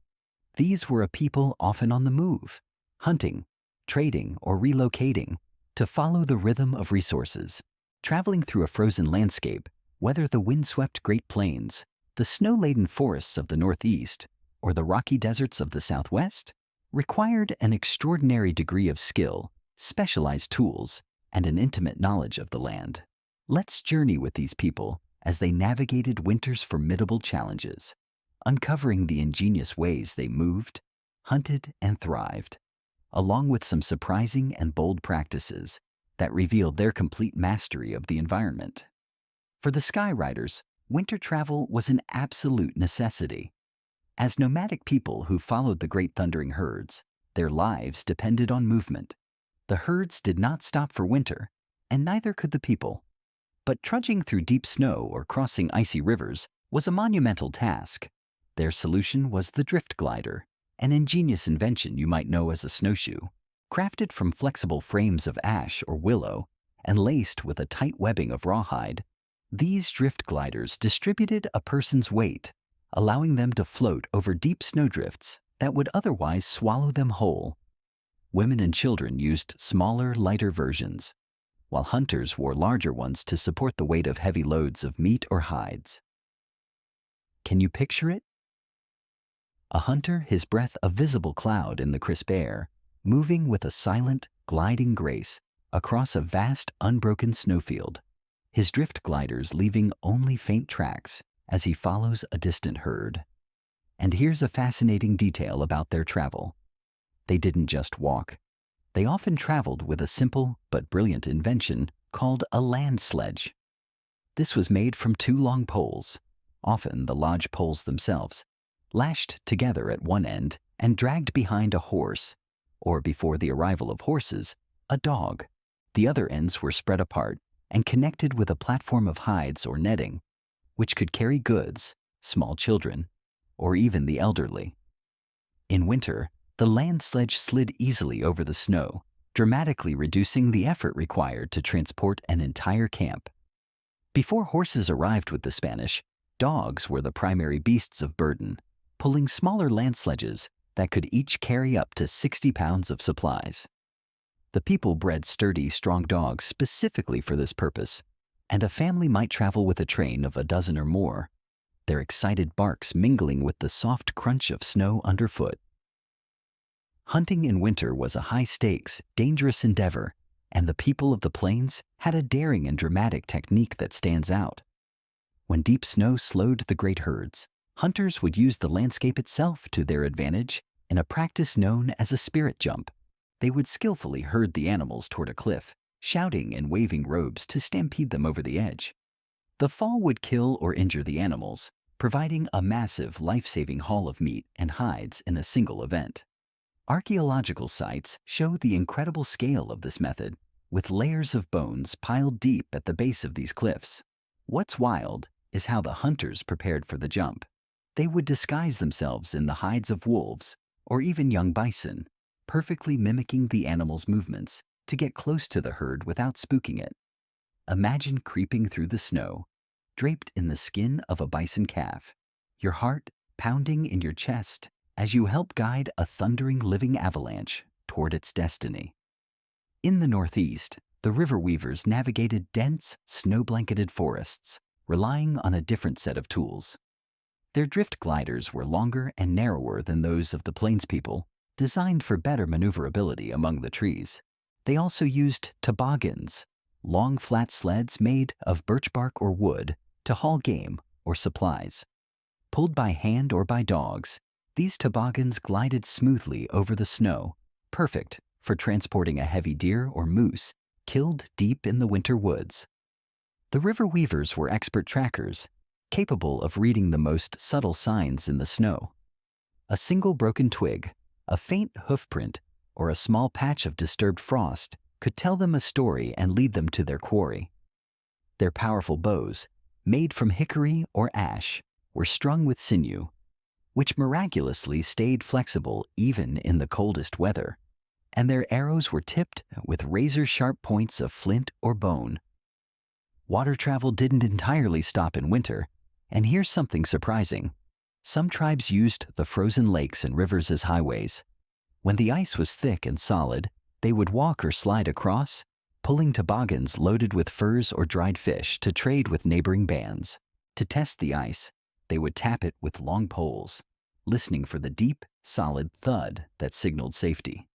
These were a people often on the move, hunting, trading, or relocating to follow the rhythm of resources. Traveling through a frozen landscape, whether the windswept Great Plains, the snow-laden forests of the Northeast, or the rocky deserts of the Southwest, required an extraordinary degree of skill, specialized tools, and an intimate knowledge of the land. Let's journey with these people as they navigated winter's formidable challenges, uncovering the ingenious ways they moved, hunted, and thrived, along with some surprising and bold practices that revealed their complete mastery of the environment. For the Sky Riders, winter travel was an absolute necessity. As nomadic people who followed the great thundering herds, their lives depended on movement. The herds did not stop for winter, and neither could the people. But trudging through deep snow or crossing icy rivers was a monumental task. Their solution was the drift glider, an ingenious invention you might know as a snowshoe. Crafted from flexible frames of ash or willow and laced with a tight webbing of rawhide, these drift gliders distributed a person's weight, allowing them to float over deep snowdrifts that would otherwise swallow them whole. Women and children used smaller, lighter versions, while hunters wore larger ones to support the weight of heavy loads of meat or hides. Can you picture it? A hunter, his breath a visible cloud in the crisp air, moving with a silent, gliding grace across a vast, unbroken snowfield, his drift gliders leaving only faint tracks as he follows a distant herd. And here's a fascinating detail about their travel. They didn't just walk. They often traveled with a simple but brilliant invention called a land sledge. This was made from two long poles, often the lodge poles themselves, lashed together at one end and dragged behind a horse, or before the arrival of horses, a dog. The other ends were spread apart and connected with a platform of hides or netting, which could carry goods, small children, or even the elderly. In winter, the land sledge slid easily over the snow, dramatically reducing the effort required to transport an entire camp. Before horses arrived with the Spanish, dogs were the primary beasts of burden, pulling smaller land sledges that could each carry up to 60 pounds of supplies. The people bred sturdy, strong dogs specifically for this purpose, and a family might travel with a train of a dozen or more, their excited barks mingling with the soft crunch of snow underfoot. Hunting in winter was a high-stakes, dangerous endeavor, and the people of the plains had a daring and dramatic technique that stands out. When deep snow slowed the great herds, hunters would use the landscape itself to their advantage in a practice known as a spirit jump. They would skillfully herd the animals toward a cliff, shouting and waving robes to stampede them over the edge. The fall would kill or injure the animals, providing a massive, life-saving haul of meat and hides in a single event. Archaeological sites show the incredible scale of this method, with layers of bones piled deep at the base of these cliffs. What's wild is how the hunters prepared for the jump. They would disguise themselves in the hides of wolves or even young bison, perfectly mimicking the animal's movements to get close to the herd without spooking it. Imagine creeping through the snow, draped in the skin of a bison calf, your heart pounding in your chest as you help guide a thundering living avalanche toward its destiny. In the Northeast, the river weavers navigated dense, snow-blanketed forests, relying on a different set of tools. Their drift gliders were longer and narrower than those of the plains people, designed for better maneuverability among the trees. They also used toboggans, long flat sleds made of birch bark or wood, to haul game or supplies. Pulled by hand or by dogs, these toboggans glided smoothly over the snow, perfect for transporting a heavy deer or moose killed deep in the winter woods. The river weavers were expert trackers. capable of reading the most subtle signs in the snow. A single broken twig, a faint hoofprint, or a small patch of disturbed frost could tell them a story and lead them to their quarry. Their powerful bows, made from hickory or ash, were strung with sinew, which miraculously stayed flexible even in the coldest weather, and their arrows were tipped with razor-sharp points of flint or bone. Water travel didn't entirely stop in winter, and here's something surprising. Some tribes used the frozen lakes and rivers as highways. When the ice was thick and solid, they would walk or slide across, pulling toboggans loaded with furs or dried fish to trade with neighboring bands. To test the ice, they would tap it with long poles, listening for the deep, solid thud that signaled safety.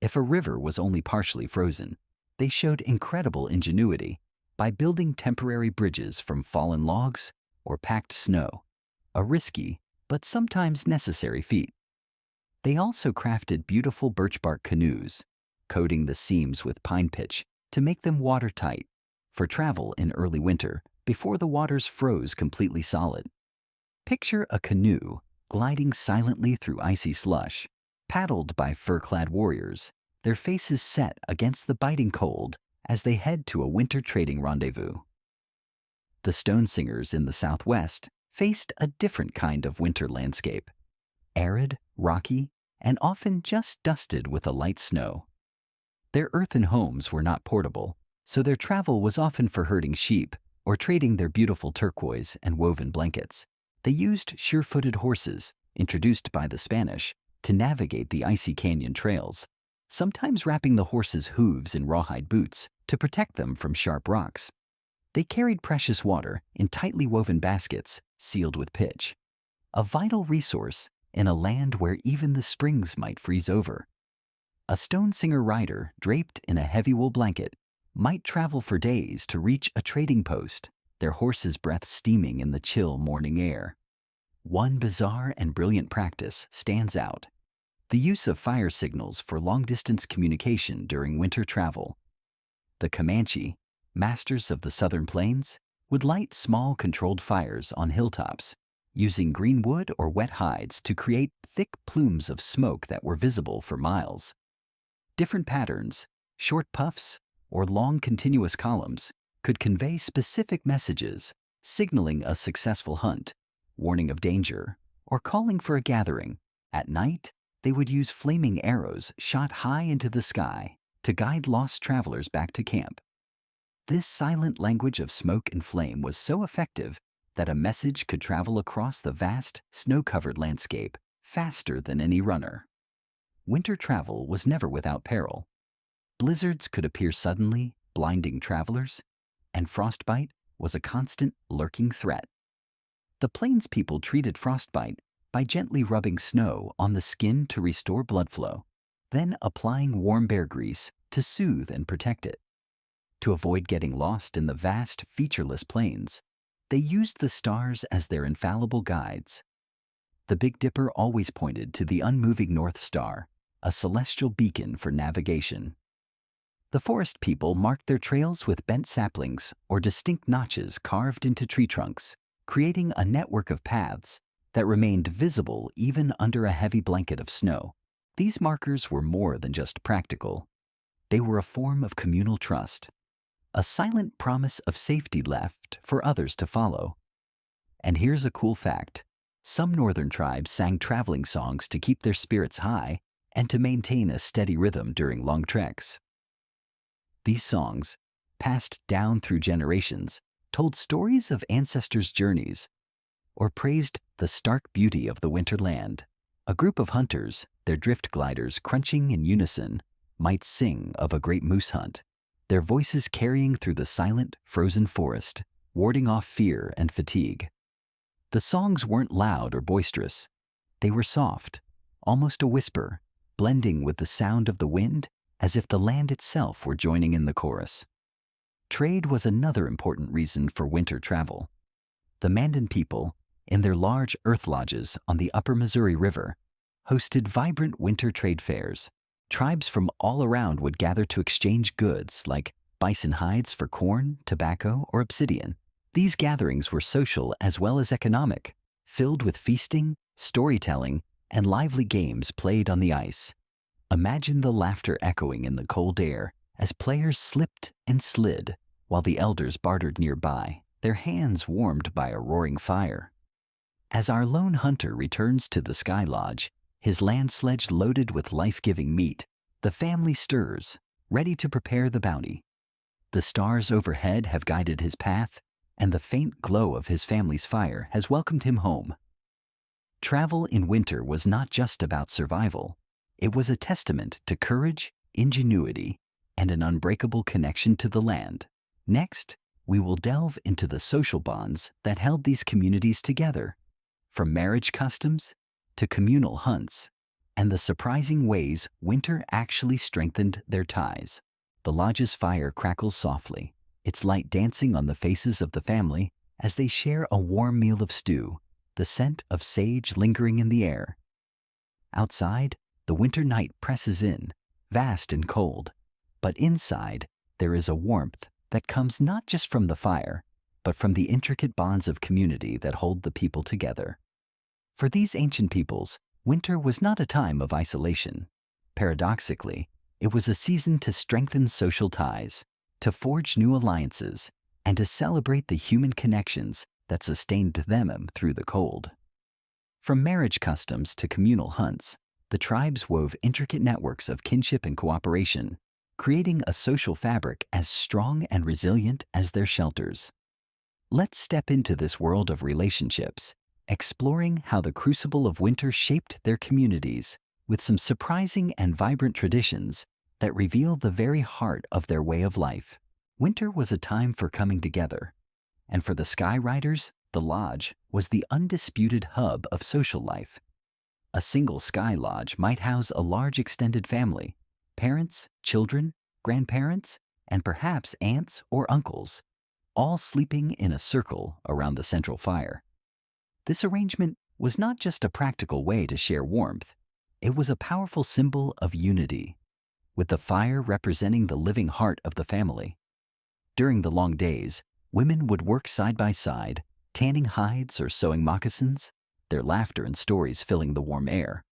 If a river was only partially frozen, they showed incredible ingenuity by building temporary bridges from fallen logs or packed snow, a risky but sometimes necessary feat. They also crafted beautiful birch bark canoes, coating the seams with pine pitch to make them watertight for travel in early winter before the waters froze completely solid. Picture a canoe gliding silently through icy slush, paddled by fur-clad warriors, their faces set against the biting cold as they head to a winter trading rendezvous. The stone singers in the Southwest faced a different kind of winter landscape, arid, rocky, and often just dusted with a light snow. Their earthen homes were not portable, so their travel was often for herding sheep or trading their beautiful turquoise and woven blankets. They used sure-footed horses, introduced by the Spanish, to navigate the icy canyon trails, sometimes wrapping the horses' hooves in rawhide boots to protect them from sharp rocks. They carried precious water in tightly woven baskets sealed with pitch, a vital resource in a land where even the springs might freeze over. A stone singer rider draped in a heavy wool blanket might travel for days to reach a trading post, their horse's breath steaming in the chill morning air. One bizarre and brilliant practice stands out: the use of fire signals for long-distance communication during winter travel. The Comanche, masters of the southern plains, would light small controlled fires on hilltops, using green wood or wet hides to create thick plumes of smoke that were visible for miles. Different patterns, short puffs, or long continuous columns, could convey specific messages, signaling a successful hunt, warning of danger, or calling for a gathering. At night, they would use flaming arrows shot high into the sky to guide lost travelers back to camp. This silent language of smoke and flame was so effective that a message could travel across the vast, snow-covered landscape faster than any runner. Winter travel was never without peril. Blizzards could appear suddenly, blinding travelers, and frostbite was a constant, lurking threat. The plains people treated frostbite by gently rubbing snow on the skin to restore blood flow, then applying warm bear grease to soothe and protect it. To avoid getting lost in the vast, featureless plains, they used the stars as their infallible guides. The Big Dipper always pointed to the unmoving North Star, a celestial beacon for navigation. The forest people marked their trails with bent saplings or distinct notches carved into tree trunks, creating a network of paths that remained visible even under a heavy blanket of snow. These markers were more than just practical. They were a form of communal trust, a silent promise of safety left for others to follow. And here's a cool fact: some northern tribes sang traveling songs to keep their spirits high and to maintain a steady rhythm during long treks. These songs, passed down through generations, told stories of ancestors' journeys or praised the stark beauty of the winter land. A group of hunters, their drift gliders crunching in unison, might sing of a great moose hunt, their voices carrying through the silent, frozen forest, warding off fear and fatigue. The songs weren't loud or boisterous. They were soft, almost a whisper, blending with the sound of the wind as if the land itself were joining in the chorus. Trade was another important reason for winter travel. The Mandan people, in their large earth lodges on the upper Missouri River, hosted vibrant winter trade fairs. Tribes from all around would gather to exchange goods like bison hides for corn, tobacco, or obsidian, These gatherings were social as well as economic, filled with feasting, storytelling, and lively games played on the ice. Imagine the laughter echoing in the cold air as players slipped and slid while the elders bartered nearby, their hands warmed by a roaring fire. As our lone hunter returns to the Sky Lodge, his land sledge loaded with life-giving meat, the family stirs, ready to prepare the bounty. The stars overhead have guided his path, and the faint glow of his family's fire has welcomed him home. Travel in winter was not just about survival. It was a testament to courage, ingenuity, and an unbreakable connection to the land. Next, we will delve into the social bonds that held these communities together, from marriage customs to communal hunts, and the surprising ways winter actually strengthened their ties. The lodge's fire crackles softly, its light dancing on the faces of the family as they share a warm meal of stew, the scent of sage lingering in the air. Outside, the winter night presses in, vast and cold, but inside there is a warmth that comes not just from the fire, but from the intricate bonds of community that hold the people together. For these ancient peoples, winter was not a time of isolation. Paradoxically, it was a season to strengthen social ties, to forge new alliances, and to celebrate the human connections that sustained them through the cold. From marriage customs to communal hunts, the tribes wove intricate networks of kinship and cooperation, creating a social fabric as strong and resilient as their shelters. Let's step into this world of relationships, exploring how the crucible of winter shaped their communities with some surprising and vibrant traditions that reveal the very heart of their way of life. Winter was a time for coming together, and for the Sky Riders, the lodge was the undisputed hub of social life. A single Sky Lodge might house a large extended family, parents, children, grandparents, and perhaps aunts or uncles, all sleeping in a circle around the central fire. This arrangement was not just a practical way to share warmth, it was a powerful symbol of unity, with the fire representing the living heart of the family. During the long days, women would work side by side, tanning hides or sewing moccasins, their laughter and stories filling the warm air.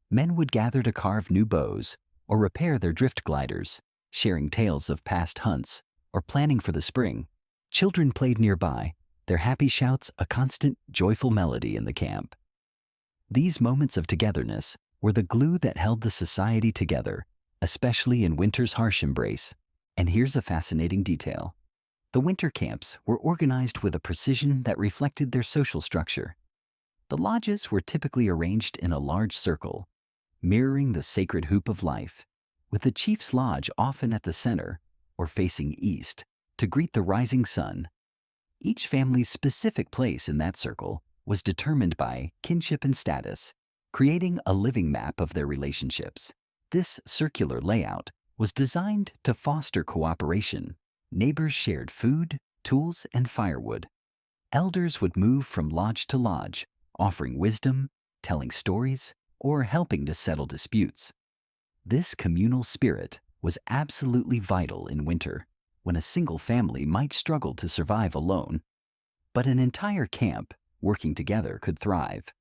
Men would gather to carve new bows or repair their drift gliders, sharing tales of past hunts or planning for the spring. Children played nearby, their happy shouts a constant, joyful melody in the camp. These moments of togetherness were the glue that held the society together, especially in winter's harsh embrace. And here's a fascinating detail. The winter camps were organized with a precision that reflected their social structure. The lodges were typically arranged in a large circle, mirroring the sacred hoop of life, with the chief's lodge often at the center or facing east to greet the rising sun. Each family's specific place in that circle was determined by kinship and status, creating a living map of their relationships. This circular layout was designed to foster cooperation. Neighbors shared food, tools, and firewood. Elders would move from lodge to lodge, offering wisdom, telling stories, or helping to settle disputes. This communal spirit was absolutely vital in winter, when a single family might struggle to survive alone. But an entire camp, working together, could thrive.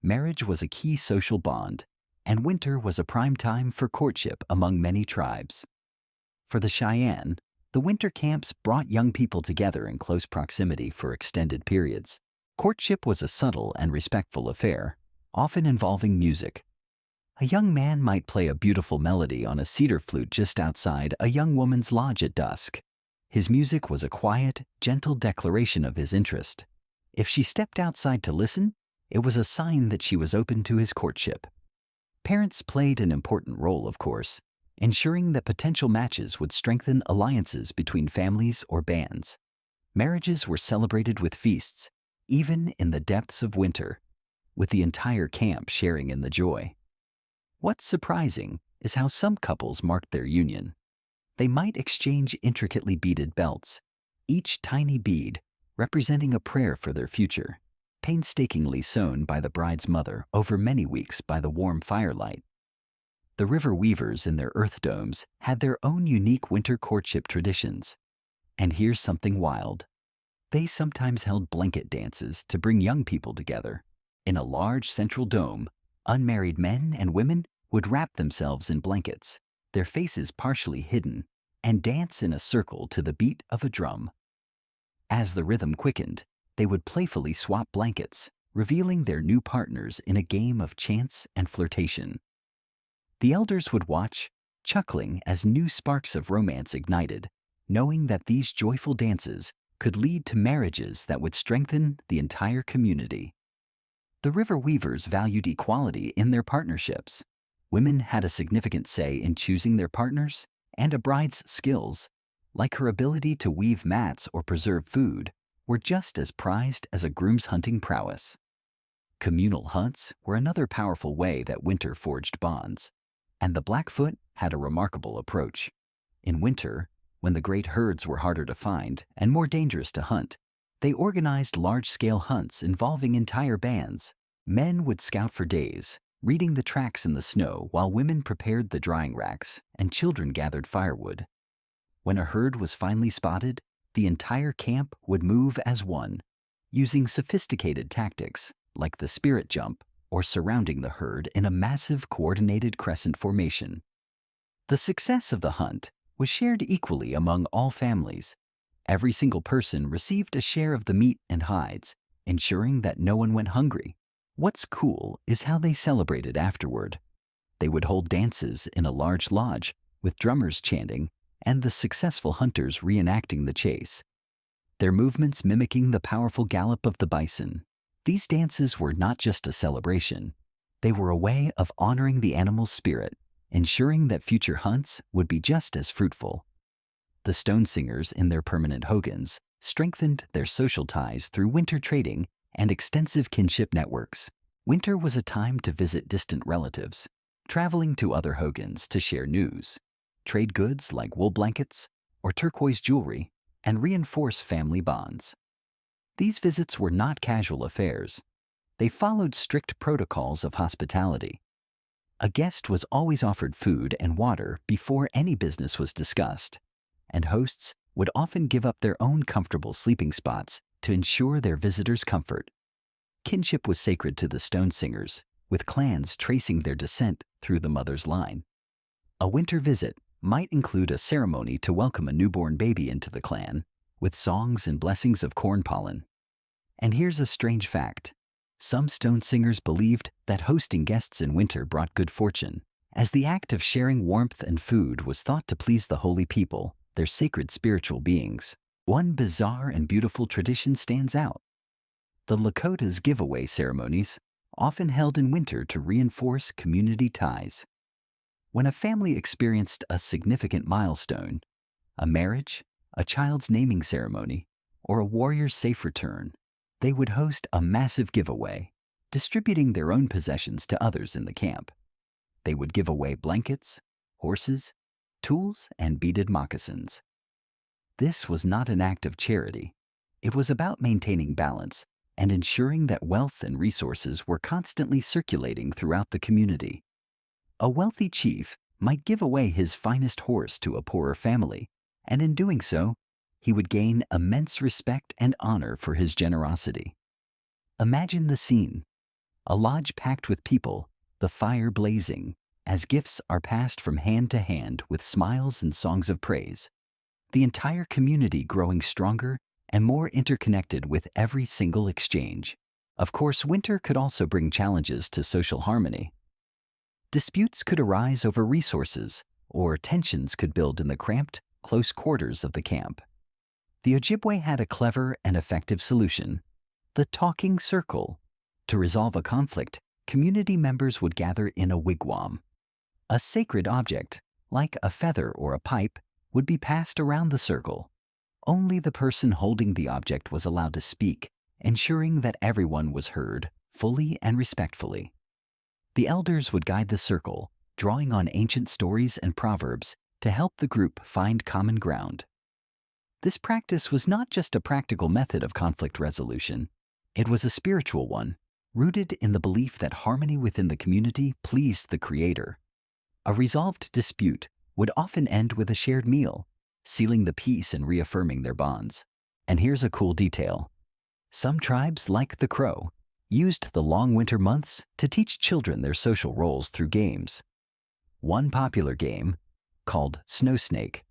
Marriage was a key social bond, and winter was a prime time for courtship among many tribes. For the Cheyenne, the winter camps brought young people together in close proximity for extended periods. Courtship was a subtle and respectful affair, often involving music. A young man might play a beautiful melody on a cedar flute just outside a young woman's lodge at dusk. His music was a quiet, gentle declaration of his interest. If she stepped outside to listen, it was a sign that she was open to his courtship. Parents played an important role, of course, ensuring that potential matches would strengthen alliances between families or bands. Marriages were celebrated with feasts, even in the depths of winter, with the entire camp sharing in the joy. What's surprising is how some couples marked their union. They might exchange intricately beaded belts, each tiny bead representing a prayer for their future, painstakingly sewn by the bride's mother over many weeks by the warm firelight. The river weavers in their earth domes had their own unique winter courtship traditions. And here's something wild. They sometimes held blanket dances to bring young people together. In a large central dome, unmarried men and women would wrap themselves in blankets, their faces partially hidden, and dance in a circle to the beat of a drum. As the rhythm quickened, they would playfully swap blankets, revealing their new partners in a game of chance and flirtation. The elders would watch, chuckling as new sparks of romance ignited, knowing that these joyful dances could lead to marriages that would strengthen the entire community. The river weavers valued equality in their partnerships. Women had a significant say in choosing their partners, and a bride's skills, like her ability to weave mats or preserve food, were just as prized as a groom's hunting prowess. Communal hunts were another powerful way that winter forged bonds, and the Blackfoot had a remarkable approach. In winter, when the great herds were harder to find and more dangerous to hunt, they organized large-scale hunts involving entire bands. Men would scout for days, reading the tracks in the snow while women prepared the drying racks and children gathered firewood. When a herd was finally spotted, the entire camp would move as one, using sophisticated tactics like the spirit jump or surrounding the herd in a massive coordinated crescent formation. The success of the hunt was shared equally among all families. Every single person received a share of the meat and hides, ensuring that no one went hungry. What's cool is how they celebrated afterward. They would hold dances in a large lodge, with drummers chanting and the successful hunters reenacting the chase, their movements mimicking the powerful gallop of the bison. These dances were not just a celebration. They were a way of honoring the animal's spirit, ensuring that future hunts would be just as fruitful. The stone singers in their permanent hogans strengthened their social ties through winter trading and extensive kinship networks. Winter was a time to visit distant relatives, traveling to other hogans to share news, trade goods like wool blankets or turquoise jewelry, and reinforce family bonds. These visits were not casual affairs. They followed strict protocols of hospitality. A guest was always offered food and water before any business was discussed, and hosts would often give up their own comfortable sleeping spots to ensure their visitors' comfort. Kinship was sacred to the stone singers, with clans tracing their descent through the mother's line. A winter visit might include a ceremony to welcome a newborn baby into the clan, with songs and blessings of corn pollen. And here's a strange fact. Some stone singers believed that hosting guests in winter brought good fortune, as the act of sharing warmth and food was thought to please the holy people, their sacred spiritual beings. One bizarre and beautiful tradition stands out. The Lakota's giveaway ceremonies, often held in winter to reinforce community ties. When a family experienced a significant milestone, a marriage, a child's naming ceremony, or a warrior's safe return, they would host a massive giveaway, distributing their own possessions to others in the camp. They would give away blankets, horses, tools, and beaded moccasins. This was not an act of charity. It was about maintaining balance and ensuring that wealth and resources were constantly circulating throughout the community. A wealthy chief might give away his finest horse to a poorer family, and in doing so, he would gain immense respect and honor for his generosity. Imagine the scene: a lodge packed with people, the fire blazing, as gifts are passed from hand to hand with smiles and songs of praise. The entire community growing stronger and more interconnected with every single exchange. Of course, winter could also bring challenges to social harmony. Disputes could arise over resources, or tensions could build in the cramped, close quarters of the camp. The Ojibwe had a clever and effective solution: the talking circle. To resolve a conflict, community members would gather in a wigwam. A sacred object, like a feather or a pipe, would be passed around the circle. Only the person holding the object was allowed to speak, ensuring that everyone was heard fully and respectfully. The elders would guide the circle, drawing on ancient stories and proverbs to help the group find common ground. This practice was not just a practical method of conflict resolution. It was a spiritual one, rooted in the belief that harmony within the community pleased the Creator. A resolved dispute would often end with a shared meal, sealing the peace and reaffirming their bonds. And here's a cool detail. Some tribes, like the Crow, used the long winter months to teach children their social roles through games. One popular game, called Snow Snake,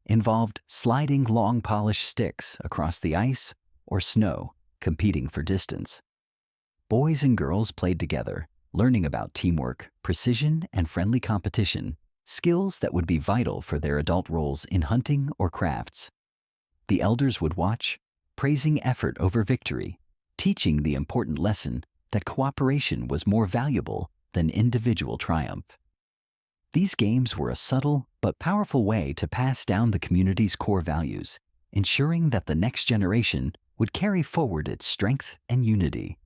involved sliding long polished sticks across the ice or snow, competing for distance. Boys and girls played together, learning about teamwork, precision, and friendly competition, skills that would be vital for their adult roles in hunting or crafts. The elders would watch, praising effort over victory, teaching the important lesson that cooperation was more valuable than individual triumph. These games were a subtle but powerful way to pass down the community's core values, ensuring that the next generation would carry forward its strength and unity.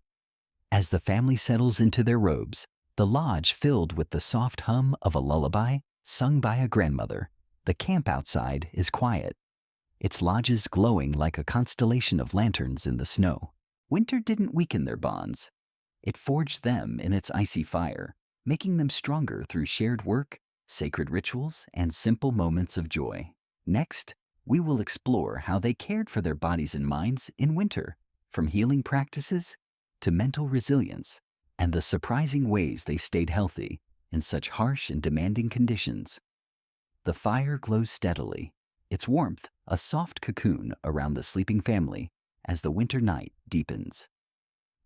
As the family settles into their robes, the lodge filled with the soft hum of a lullaby sung by a grandmother, the camp outside is quiet, its lodges glowing like a constellation of lanterns in the snow. Winter didn't weaken their bonds. It forged them in its icy fire, making them stronger through shared work, sacred rituals, and simple moments of joy. Next, we will explore how they cared for their bodies and minds in winter, from healing practices to mental resilience, and the surprising ways they stayed healthy in such harsh and demanding conditions. The fire glows steadily, its warmth a soft cocoon around the sleeping family as the winter night deepens.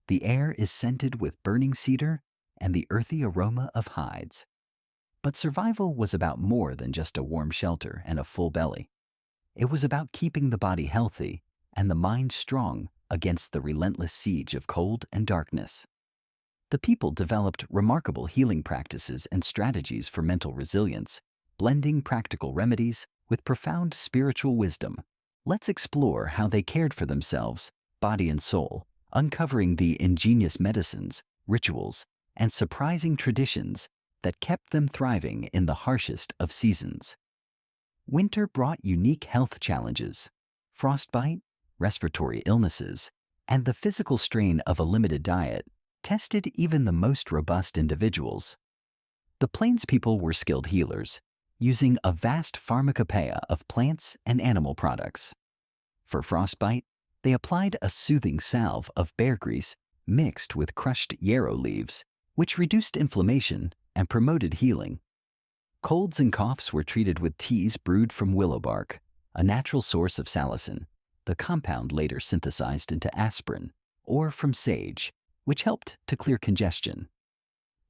The air is scented with burning cedar and the earthy aroma of hides. But survival was about more than just a warm shelter and a full belly. It was about keeping the body healthy and the mind strong against the relentless siege of cold and darkness. The people developed remarkable healing practices and strategies for mental resilience, blending practical remedies with profound spiritual wisdom. Let's explore how they cared for themselves, body and soul, uncovering the ingenious medicines, rituals, and surprising traditions that kept them thriving in the harshest of seasons. Winter brought unique health challenges. Frostbite, respiratory illnesses, and the physical strain of a limited diet tested even the most robust individuals. The Plains people were skilled healers, using a vast pharmacopoeia of plants and animal products. For frostbite, they applied a soothing salve of bear grease mixed with crushed yarrow leaves, which reduced inflammation and promoted healing. Colds and coughs were treated with teas brewed from willow bark, a natural source of salicin, the compound later synthesized into aspirin, or from sage, which helped to clear congestion.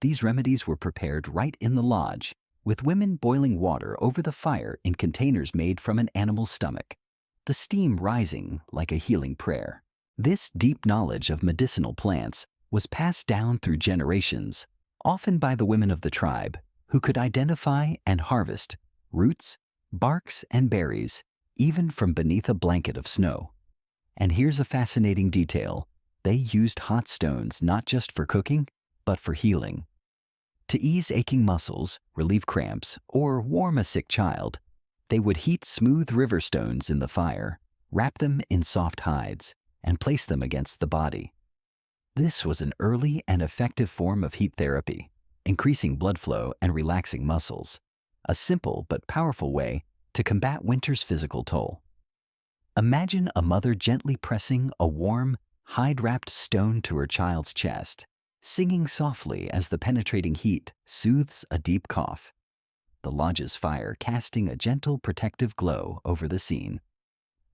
These remedies were prepared right in the lodge, with women boiling water over the fire in containers made from an animal's stomach, the steam rising like a healing prayer. This deep knowledge of medicinal plants was passed down through generations, often by the women of the tribe, who could identify and harvest roots, barks, and berries, even from beneath a blanket of snow. And here's a fascinating detail. They used hot stones not just for cooking, but for healing. To ease aching muscles, relieve cramps, or warm a sick child, they would heat smooth river stones in the fire, wrap them in soft hides, and place them against the body. This was an early and effective form of heat therapy, increasing blood flow and relaxing muscles, a simple but powerful way to combat winter's physical toll. Imagine a mother gently pressing a warm, hide-wrapped stone to her child's chest, singing softly as the penetrating heat soothes a deep cough. The lodge's fire casting a gentle protective glow over the scene.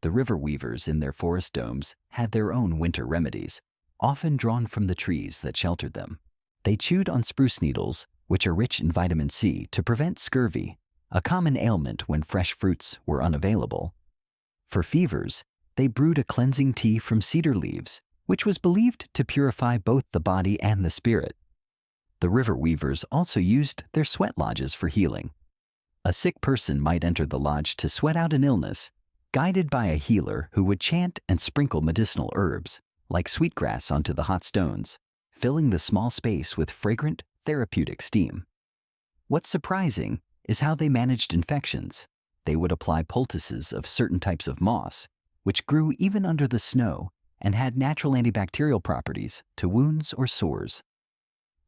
The river weavers in their forest domes had their own winter remedies, often drawn from the trees that sheltered them. They chewed on spruce needles, which are rich in vitamin C, to prevent scurvy, a common ailment when fresh fruits were unavailable. For fevers, they brewed a cleansing tea from cedar leaves, which was believed to purify both the body and the spirit. The river weavers also used their sweat lodges for healing. A sick person might enter the lodge to sweat out an illness, guided by a healer who would chant and sprinkle medicinal herbs, like sweetgrass, onto the hot stones, filling the small space with fragrant, therapeutic steam. What's surprising is how they managed infections. They would apply poultices of certain types of moss, which grew even under the snow and had natural antibacterial properties, to wounds or sores.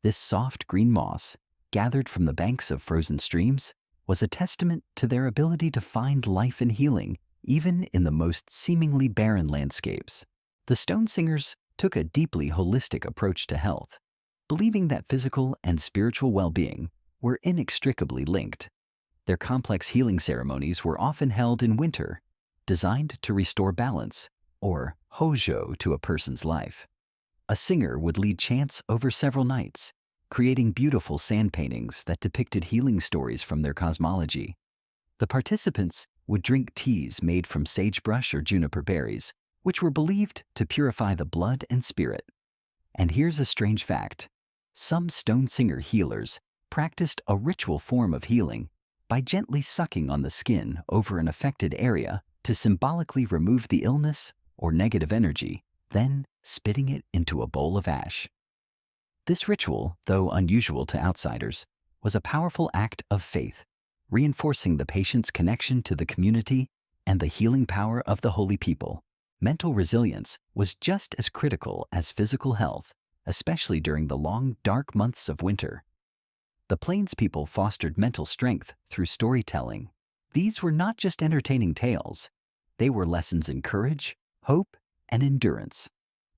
This soft green moss, gathered from the banks of frozen streams, was a testament to their ability to find life and healing even in the most seemingly barren landscapes. The stone singers took a deeply holistic approach to health, believing that physical and spiritual well-being were inextricably linked. Their complex healing ceremonies were often held in winter, designed to restore balance, or hojo, to a person's life. A singer would lead chants over several nights, creating beautiful sand paintings that depicted healing stories from their cosmology. The participants would drink teas made from sagebrush or juniper berries, which were believed to purify the blood and spirit. And here's a strange fact. Some stone singer healers practiced a ritual form of healing by gently sucking on the skin over an affected area to symbolically remove the illness or negative energy, then spitting it into a bowl of ash. This ritual, though unusual to outsiders, was a powerful act of faith, reinforcing the patient's connection to the community and the healing power of the holy people. Mental resilience was just as critical as physical health, especially during the long, dark months of winter. The Plains people fostered mental strength through storytelling. These were not just entertaining tales. They were lessons in courage, hope, and endurance.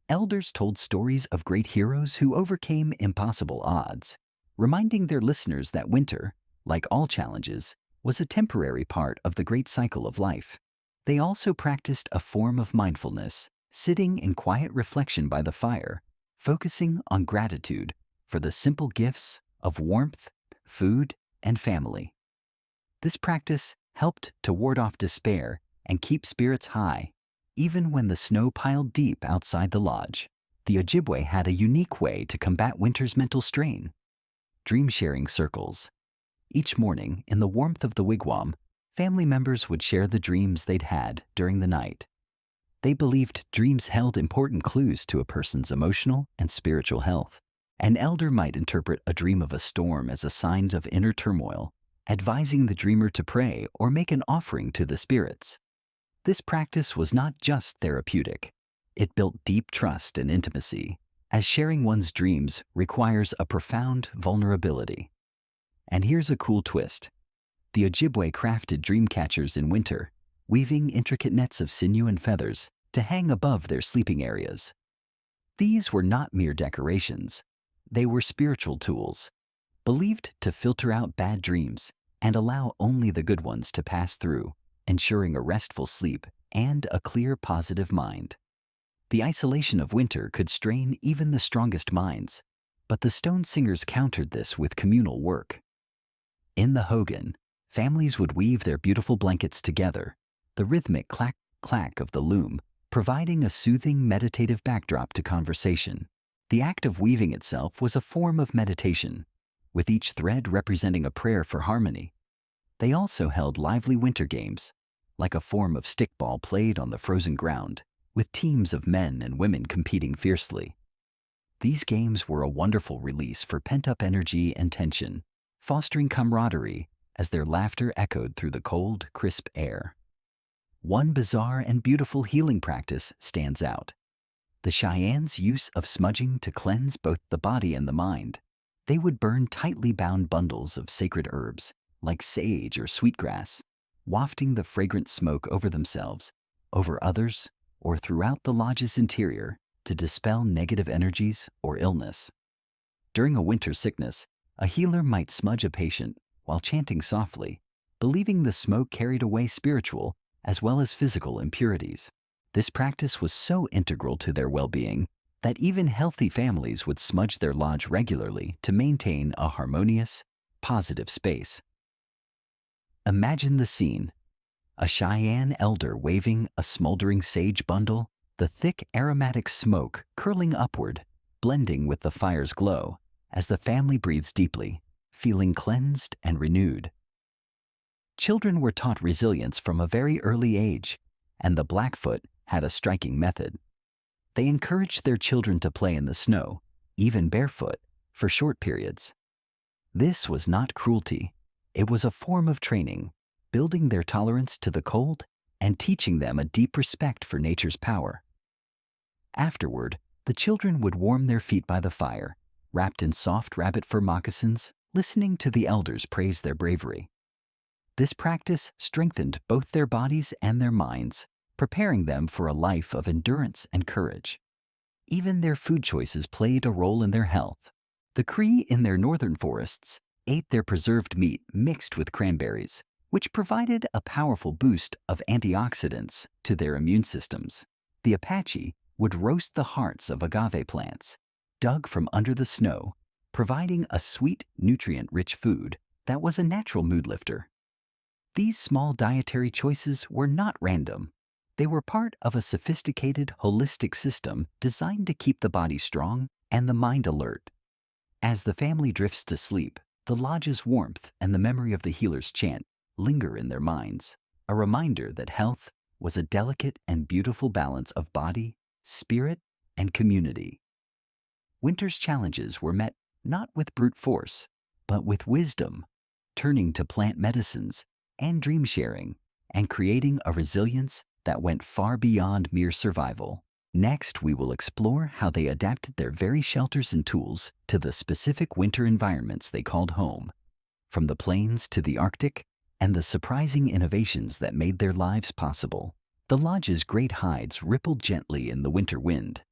Elders told stories of great heroes who overcame impossible odds, reminding their listeners that winter, like all challenges, was a temporary part of the great cycle of life. They also practiced a form of mindfulness, sitting in quiet reflection by the fire, focusing on gratitude for the simple gifts of warmth, food, and family. This practice helped to ward off despair and keep spirits high, even when the snow piled deep outside the lodge. The Ojibwe had a unique way to combat winter's mental strain. Dream-sharing circles. Each morning, in the warmth of the wigwam, family members would share the dreams they'd had during the night. They believed dreams held important clues to a person's emotional and spiritual health. An elder might interpret a dream of a storm as a sign of inner turmoil, advising the dreamer to pray or make an offering to the spirits. This practice was not just therapeutic. It built deep trust and intimacy, as sharing one's dreams requires a profound vulnerability. And here's a cool twist. The Ojibwe crafted dream catchers in winter, weaving intricate nets of sinew and feathers to hang above their sleeping areas. These were not mere decorations. They were spiritual tools, believed to filter out bad dreams and allow only the good ones to pass through, ensuring a restful sleep and a clear, positive mind. The isolation of winter could strain even the strongest minds, but the stone singers countered this with communal work. In the hogan, families would weave their beautiful blankets together, the rhythmic clack-clack of the loom providing a soothing meditative backdrop to conversation. The act of weaving itself was a form of meditation, with each thread representing a prayer for harmony. They also held lively winter games, like a form of stickball played on the frozen ground, with teams of men and women competing fiercely. These games were a wonderful release for pent-up energy and tension, fostering camaraderie as their laughter echoed through the cold, crisp air. One bizarre and beautiful healing practice stands out. The Cheyennes' use of smudging to cleanse both the body and the mind. They would burn tightly bound bundles of sacred herbs, like sage or sweetgrass, wafting the fragrant smoke over themselves, over others, or throughout the lodge's interior to dispel negative energies or illness. During a winter sickness, a healer might smudge a patient while chanting softly, believing the smoke carried away spiritual as well as physical impurities. This practice was so integral to their well-being that even healthy families would smudge their lodge regularly to maintain a harmonious, positive space. Imagine the scene. A Cheyenne elder waving a smoldering sage bundle, the thick aromatic smoke curling upward, blending with the fire's glow as the family breathes deeply, feeling cleansed and renewed. Children were taught resilience from a very early age, and the Blackfoot had a striking method. They encouraged their children to play in the snow, even barefoot, for short periods. This was not cruelty. It was a form of training, building their tolerance to the cold and teaching them a deep respect for nature's power. Afterward, the children would warm their feet by the fire, wrapped in soft rabbit fur moccasins, listening to the elders praise their bravery. This practice strengthened both their bodies and their minds, preparing them for a life of endurance and courage. Even their food choices played a role in their health. The Cree in their northern forests ate their preserved meat mixed with cranberries, which provided a powerful boost of antioxidants to their immune systems. The Apache would roast the hearts of agave plants, dug from under the snow, providing a sweet, nutrient-rich food that was a natural mood lifter. These small dietary choices were not random. They were part of a sophisticated, holistic system designed to keep the body strong and the mind alert. As the family drifts to sleep, the lodge's warmth and the memory of the healer's chant linger in their minds, a reminder that health was a delicate and beautiful balance of body, spirit, and community. Winter's challenges were met not with brute force, but with wisdom, turning to plant medicines and dream sharing, and creating a resilience that went far beyond mere survival. Next, we will explore how they adapted their very shelters and tools to the specific winter environments they called home, from the plains to the Arctic, and the surprising innovations that made their lives possible. The lodge's great hides rippled gently in the winter wind,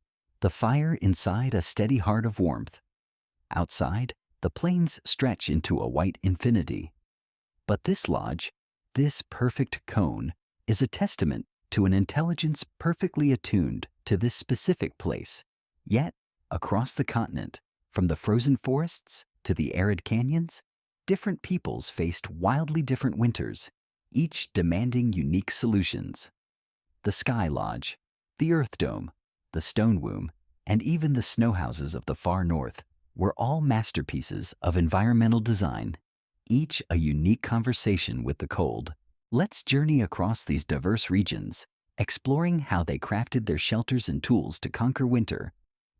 the fire inside a steady heart of warmth. Outside, the plains stretch into a white infinity. But this lodge, this perfect cone, is a testament to an intelligence perfectly attuned to this specific place. Yet, across the continent, from the frozen forests to the arid canyons, different peoples faced wildly different winters, each demanding unique solutions. The Sky Lodge, the Earth Dome, the Stone Womb, and even the snow houses of the far north were all masterpieces of environmental design, each a unique conversation with the cold. Let's journey across these diverse regions, exploring how they crafted their shelters and tools to conquer winter,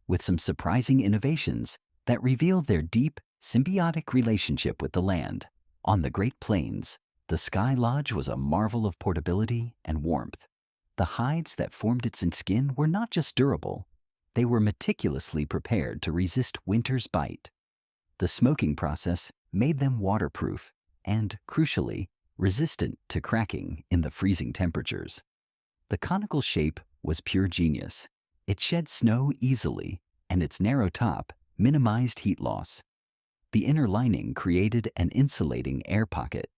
with some surprising innovations that reveal their deep, symbiotic relationship with the land. On the Great Plains, the Sky Lodge was a marvel of portability and warmth. The hides that formed its skin were not just durable, they were meticulously prepared to resist winter's bite. The smoking process made them waterproof and, crucially, resistant to cracking in the freezing temperatures. The conical shape was pure genius. It shed snow easily, and its narrow top minimized heat loss. The inner lining created an insulating air pocket,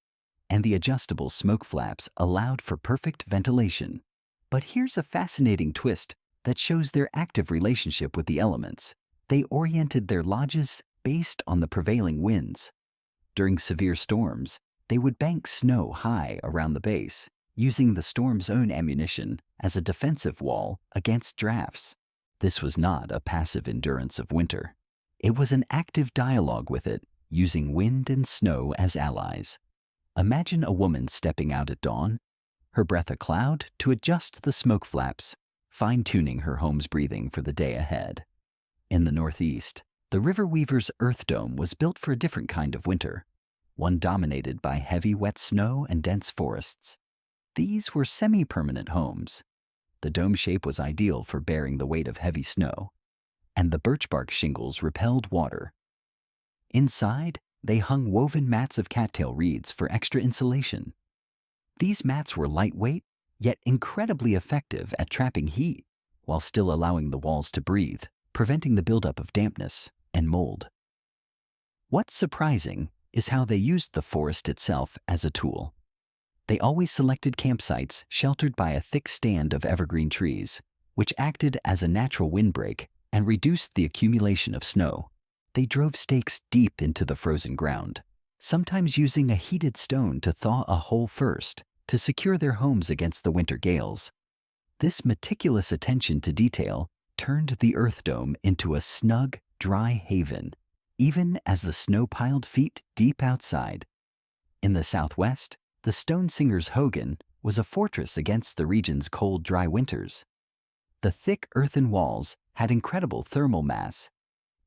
and the adjustable smoke flaps allowed for perfect ventilation. But here's a fascinating twist that shows their active relationship with the elements. They oriented their lodges based on the prevailing winds. During severe storms, they would bank snow high around the base, using the storm's own ammunition as a defensive wall against drafts. This was not a passive endurance of winter. It was an active dialogue with it, using wind and snow as allies. Imagine a woman stepping out at dawn, her breath a cloud to adjust the smoke flaps, fine-tuning her home's breathing for the day ahead. In the Northeast, the River Weaver's Earth Dome was built for a different kind of winter, one dominated by heavy wet snow and dense forests. These were semi-permanent homes. The dome shape was ideal for bearing the weight of heavy snow, and the birch bark shingles repelled water. Inside, they hung woven mats of cattail reeds for extra insulation. These mats were lightweight, yet incredibly effective at trapping heat, while still allowing the walls to breathe, preventing the buildup of dampness and mold. What's surprising is how they used the forest itself as a tool. They always selected campsites sheltered by a thick stand of evergreen trees, which acted as a natural windbreak and reduced the accumulation of snow. They drove stakes deep into the frozen ground, sometimes using a heated stone to thaw a hole first to secure their homes against the winter gales. This meticulous attention to detail turned the Earth Dome into a snug, dry haven, even as the snow piled feet deep outside. In the Southwest, the Stone Singer's Hogan was a fortress against the region's cold, dry winters. The thick earthen walls had incredible thermal mass.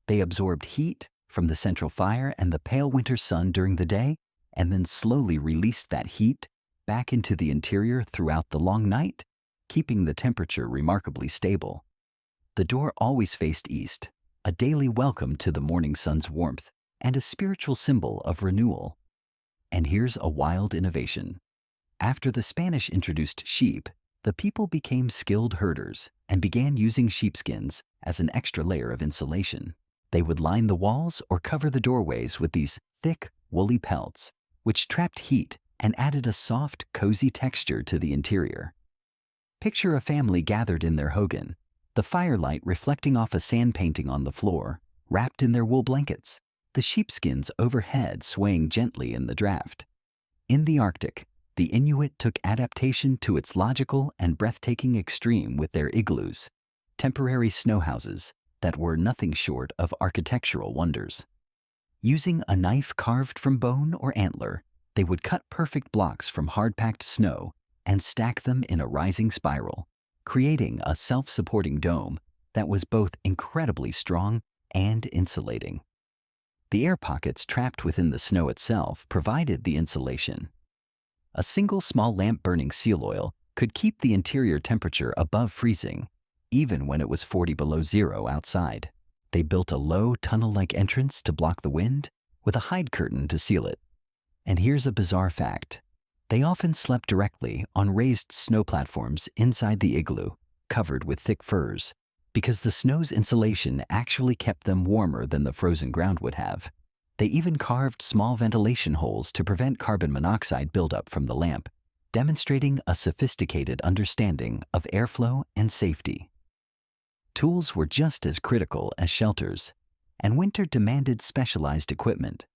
They absorbed heat from the central fire and the pale winter sun during the day, and then slowly released that heat back into the interior throughout the long night, keeping the temperature remarkably stable. The door always faced east, a daily welcome to the morning sun's warmth and a spiritual symbol of renewal. And here's a wild innovation. After the Spanish introduced sheep, the people became skilled herders and began using sheepskins as an extra layer of insulation. They would line the walls or cover the doorways with these thick, woolly pelts, which trapped heat and added a soft, cozy texture to the interior. Picture a family gathered in their hogan, the firelight reflecting off a sand painting on the floor, wrapped in their wool blankets, the sheepskins overhead swaying gently in the draft. In the Arctic, the Inuit took adaptation to its logical and breathtaking extreme with their igloos, temporary snow houses that were nothing short of architectural wonders. Using a knife carved from bone or antler, they would cut perfect blocks from hard-packed snow and stack them in a rising spiral, creating a self-supporting dome that was both incredibly strong and insulating. The air pockets trapped within the snow itself provided the insulation. A single small lamp burning seal oil could keep the interior temperature above freezing, even when it was 40 below zero outside. They built a low tunnel-like entrance to block the wind with a hide curtain to seal it. And here's a bizarre fact. They often slept directly on raised snow platforms inside the igloo, covered with thick furs, because the snow's insulation actually kept them warmer than the frozen ground would have. They even carved small ventilation holes to prevent carbon monoxide buildup from the lamp, demonstrating a sophisticated understanding of airflow and safety. Tools were just as critical as shelters, and winter demanded specialized equipment.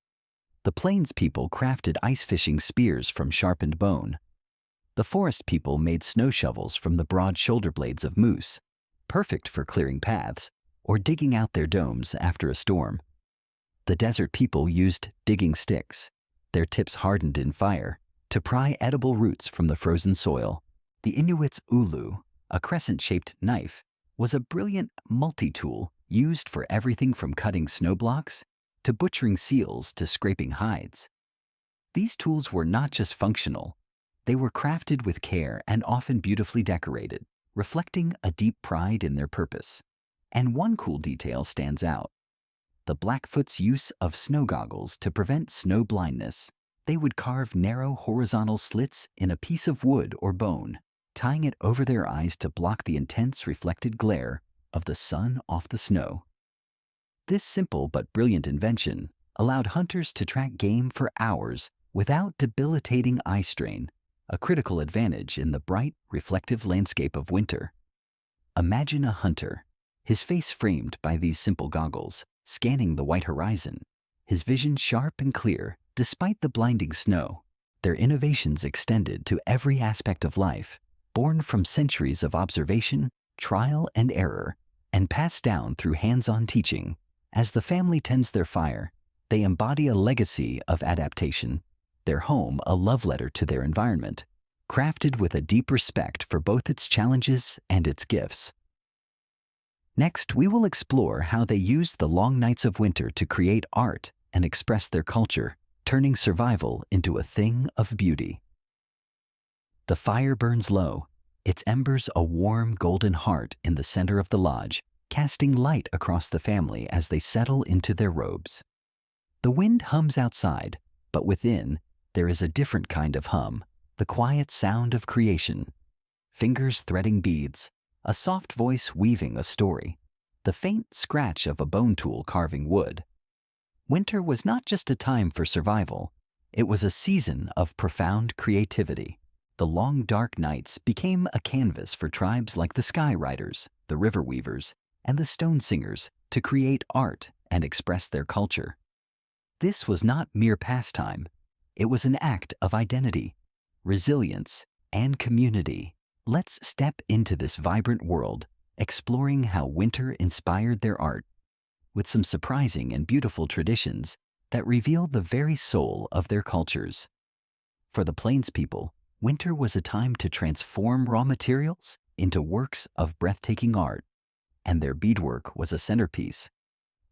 The plains people crafted ice fishing spears from sharpened bone. The forest people made snow shovels from the broad shoulder blades of moose, perfect for clearing paths or digging out their domes after a storm. The desert people used digging sticks, their tips hardened in fire, to pry edible roots from the frozen soil. The Inuits' ulu, a crescent-shaped knife, was a brilliant multi-tool used for everything from cutting snow blocks to butchering seals to scraping hides. These tools were not just functional, they were crafted with care and often beautifully decorated, reflecting a deep pride in their purpose. And one cool detail stands out. The Blackfoot's use of snow goggles to prevent snow blindness. They would carve narrow horizontal slits in a piece of wood or bone, tying it over their eyes to block the intense reflected glare of the sun off the snow. This simple but brilliant invention allowed hunters to track game for hours without debilitating eye strain, a critical advantage in the bright, reflective landscape of winter. Imagine a hunter, his face framed by these simple goggles, scanning the white horizon, his vision sharp and clear despite the blinding snow. Their innovations extended to every aspect of life, born from centuries of observation, trial and error, and passed down through hands-on teaching. As the family tends their fire, they embody a legacy of adaptation, their home a love letter to their environment, crafted with a deep respect for both its challenges and its gifts. Next, we will explore how they used the long nights of winter to create art and express their culture, turning survival into a thing of beauty. The fire burns low, its embers a warm golden heart in the center of the lodge, casting light across the family as they settle into their robes. The wind hums outside, but within, there is a different kind of hum, the quiet sound of creation. Fingers threading beads, a soft voice weaving a story, the faint scratch of a bone tool carving wood. Winter was not just a time for survival, it was a season of profound creativity. The long dark nights became a canvas for tribes like the Sky Riders, the River Weavers, and the Stone Singers to create art and express their culture. This was not mere pastime, it was an act of identity, resilience, and community. Let's step into this vibrant world, exploring how winter inspired their art, with some surprising and beautiful traditions that reveal the very soul of their cultures. For the Plains people, winter was a time to transform raw materials into works of breathtaking art, and their beadwork was a centerpiece.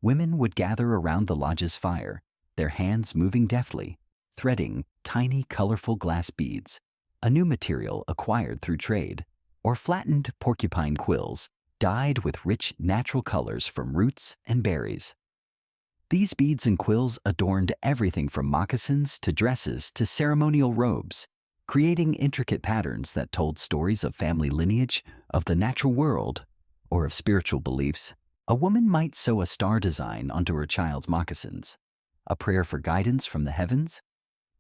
Women would gather around the lodge's fire, their hands moving deftly, threading tiny, colorful glass beads, a new material acquired through trade, or flattened porcupine quills dyed with rich natural colors from roots and berries. These beads and quills adorned everything from moccasins to dresses to ceremonial robes, creating intricate patterns that told stories of family lineage, of the natural world, or of spiritual beliefs. A woman might sew a star design onto her child's moccasins, a prayer for guidance from the heavens,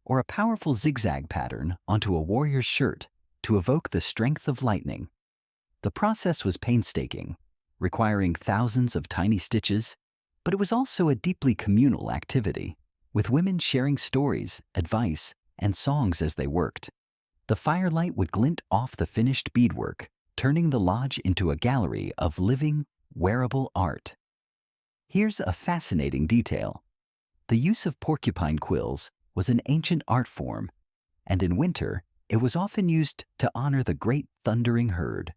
or a powerful zigzag pattern onto a warrior's shirt to evoke the strength of lightning. The process was painstaking, requiring thousands of tiny stitches, but it was also a deeply communal activity, with women sharing stories, advice, and songs as they worked. The firelight would glint off the finished beadwork, turning the lodge into a gallery of living, wearable art. Here's a fascinating detail. The use of porcupine quills was an ancient art form, and in winter, it was often used to honor the great thundering herd.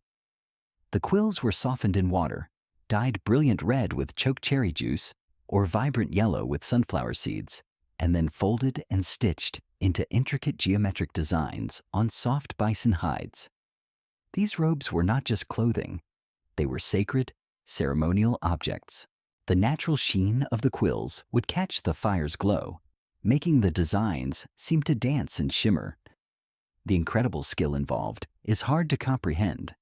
The quills were softened in water, dyed brilliant red with choke cherry juice, or vibrant yellow with sunflower seeds, and then folded and stitched into intricate geometric designs on soft bison hides. These robes were not just clothing, they were sacred, ceremonial objects. The natural sheen of the quills would catch the fire's glow, making the designs seem to dance and shimmer. The incredible skill involved is hard to comprehend.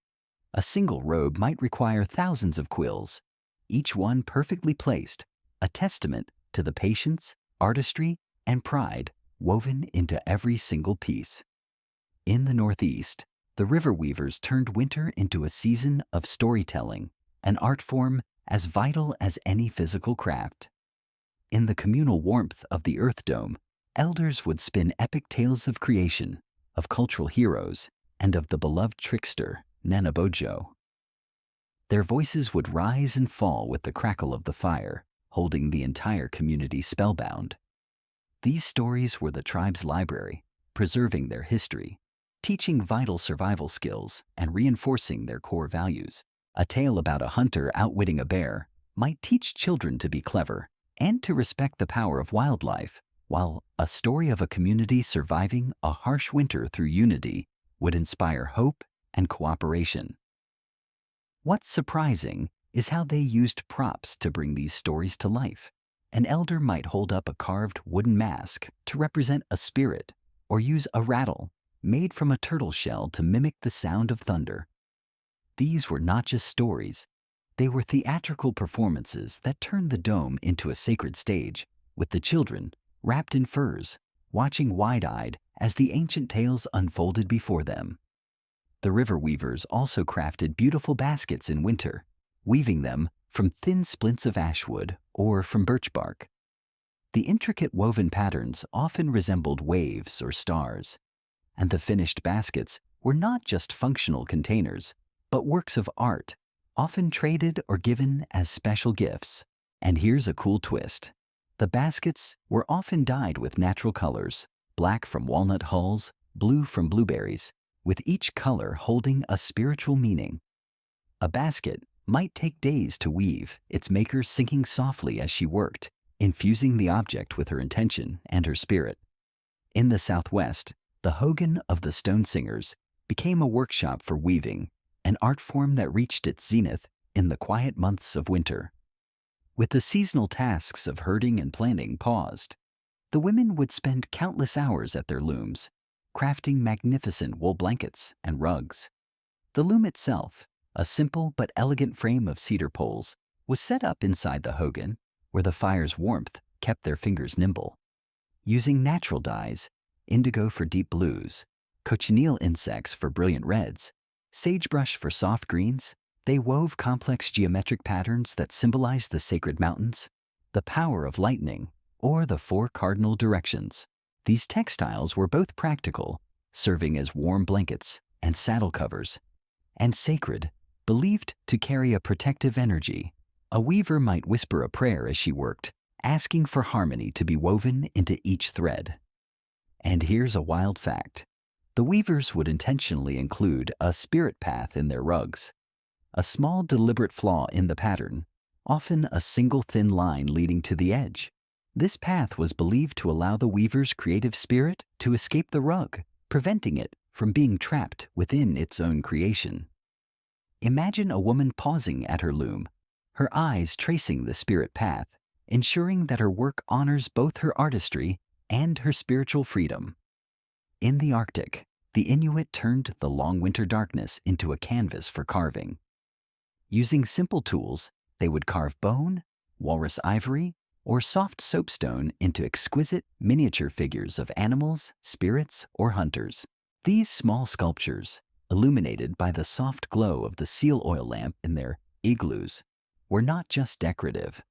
A single robe might require thousands of quills, each one perfectly placed, a testament to the patience, artistry, and pride woven into every single piece. In the Northeast, the river weavers turned winter into a season of storytelling, an art form as vital as any physical craft. In the communal warmth of the Earth Dome, elders would spin epic tales of creation, of cultural heroes, and of the beloved trickster, Nanabojo. Their voices would rise and fall with the crackle of the fire, holding the entire community spellbound. These stories were the tribe's library, preserving their history, teaching vital survival skills, and reinforcing their core values. A tale about a hunter outwitting a bear might teach children to be clever and to respect the power of wildlife, while a story of a community surviving a harsh winter through unity would inspire hope and cooperation. What's surprising is how they used props to bring these stories to life. An elder might hold up a carved wooden mask to represent a spirit, or use a rattle made from a turtle shell to mimic the sound of thunder. These were not just stories, they were theatrical performances that turned the dome into a sacred stage, with the children, wrapped in furs, watching wide-eyed as the ancient tales unfolded before them. The river weavers also crafted beautiful baskets in winter, weaving them from thin splints of ashwood or from birch bark. The intricate woven patterns often resembled waves or stars, and the finished baskets were not just functional containers, but works of art, often traded or given as special gifts. And here's a cool twist. The baskets were often dyed with natural colors, black from walnut hulls, blue from blueberries, with each color holding a spiritual meaning. A basket might take days to weave, its maker singing softly as she worked, infusing the object with her intention and her spirit. In the Southwest, the Hogan of the Stone Singers became a workshop for weaving, an art form that reached its zenith in the quiet months of winter. With the seasonal tasks of herding and planting paused, the women would spend countless hours at their looms, crafting magnificent wool blankets and rugs. The loom itself, a simple but elegant frame of cedar poles, was set up inside the hogan, where the fire's warmth kept their fingers nimble. Using natural dyes, indigo for deep blues, cochineal insects for brilliant reds, sagebrush for soft greens, they wove complex geometric patterns that symbolized the sacred mountains, the power of lightning, or the 4 cardinal directions. These textiles were both practical, serving as warm blankets and saddle covers, and sacred, believed to carry a protective energy. A weaver might whisper a prayer as she worked, asking for harmony to be woven into each thread. And here's a wild fact. The weavers would intentionally include a spirit path in their rugs, a small deliberate flaw in the pattern, often a single thin line leading to the edge. This path was believed to allow the weaver's creative spirit to escape the rug, preventing it from being trapped within its own creation. Imagine a woman pausing at her loom, her eyes tracing the spirit path, ensuring that her work honors both her artistry and her spiritual freedom. In the Arctic, the Inuit turned the long winter darkness into a canvas for carving. Using simple tools, they would carve bone, walrus ivory, or soft soapstone into exquisite miniature figures of animals, spirits, or hunters. These small sculptures, illuminated by the soft glow of the seal oil lamp in their igloos, were not just decorative.